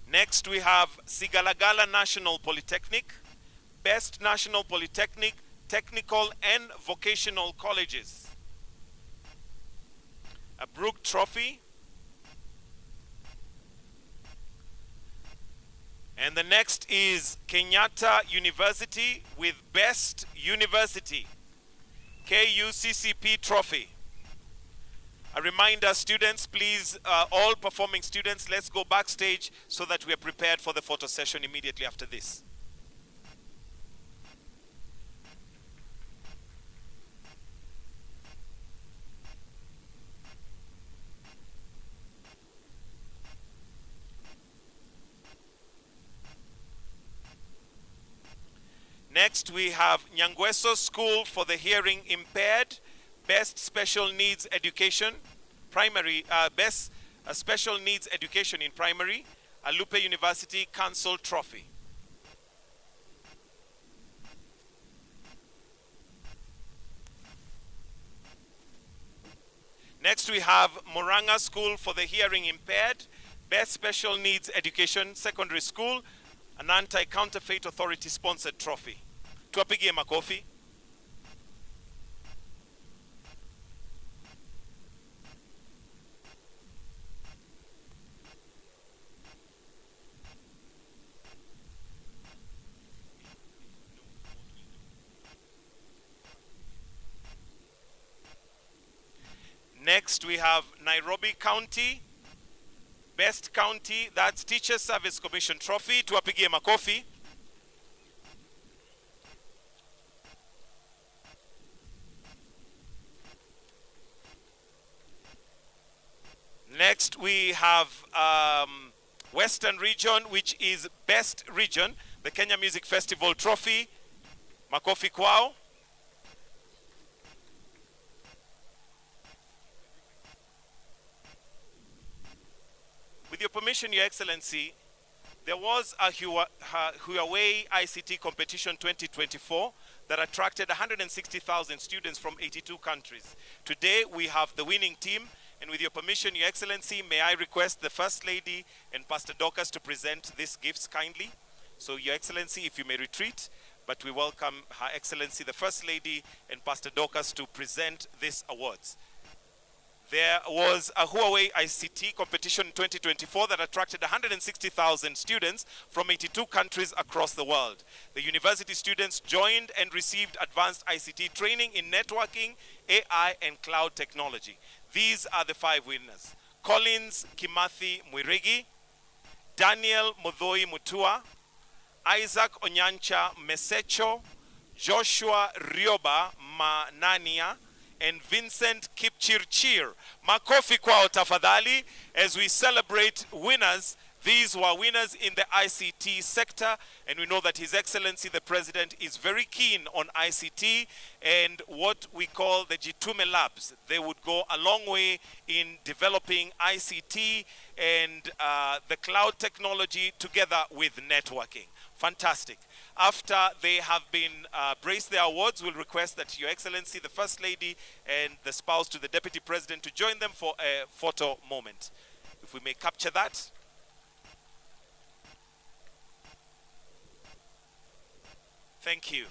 Next we have Sigalagala National Polytechnic, Best National Polytechnic, Technical and Vocational Colleges. A Brook Trophy. And the next is Kenyatta University with Best University, KUCCP Trophy. A reminder, students, please, all performing students, let's go backstage so that we are prepared for the photo session immediately after this. Next, we have Nyangweso School for the Hearing Impaired, Best Special Needs Education, Primary, Best Special Needs Education in Primary, Alupe University Council Trophy. Next, we have Moranga School for the Hearing Impaired, Best Special Needs Education, Secondary School, an Anti-Counterfeit Authority sponsored trophy. Tuwapigie makofi. Next, we have Nairobi County, Best County, that's Teacher Service Commission Trophy. Tuwapigie makofi. Next, we have Western Region, which is Best Region, the Kenya Music Festival Trophy. Makofi kwao. With your permission, Your Excellency, there was a Huawei ICT Competition 2024 that attracted 160,000 students from 82 countries. Today, we have the winning team, and with your permission, Your Excellency, may I request the First Lady and Pastor Dorcas to present these gifts kindly. So, Your Excellency, if you may retreat, but we welcome Her Excellency, the First Lady and Pastor Dorcas to present these awards. There was a Huawei ICT competition 2024 that attracted 160,000 students from 82 countries across the world. The university students joined and received advanced ICT training in networking, AI, and cloud technology. These are the 5 winners: Collins Kimathi Mwirigi, Daniel Modhoi Mutua, Isaac Onyancha Mesecho, Joshua Rioba Manania, and Vincent Kipchirchir. Makofi kwao tafadhali as we celebrate winners. These were winners in the ICT sector, and we know that His Excellency the President is very keen on ICT and what we call the Jitume Labs. They would go a long way in developing ICT and the cloud technology together with networking. Fantastic. After they have been braced their awards, we'll request that Your Excellency, the First Lady, and the spouse to the Deputy President to join them for a photo moment. If we may capture that. Thank you.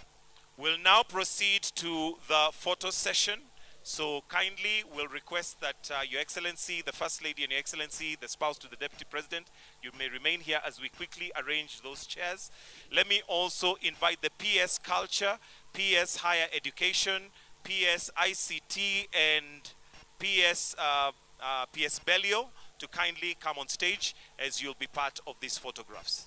We'll now proceed to the photo session. So kindly we'll request that Your Excellency, the First Lady, and Your Excellency, the spouse to the Deputy President, you may remain here as we quickly arrange those chairs. Let me also invite the PS Culture, PS Higher Education, PS ICT, and PS Bellio to kindly come on stage as you'll be part of these photographs.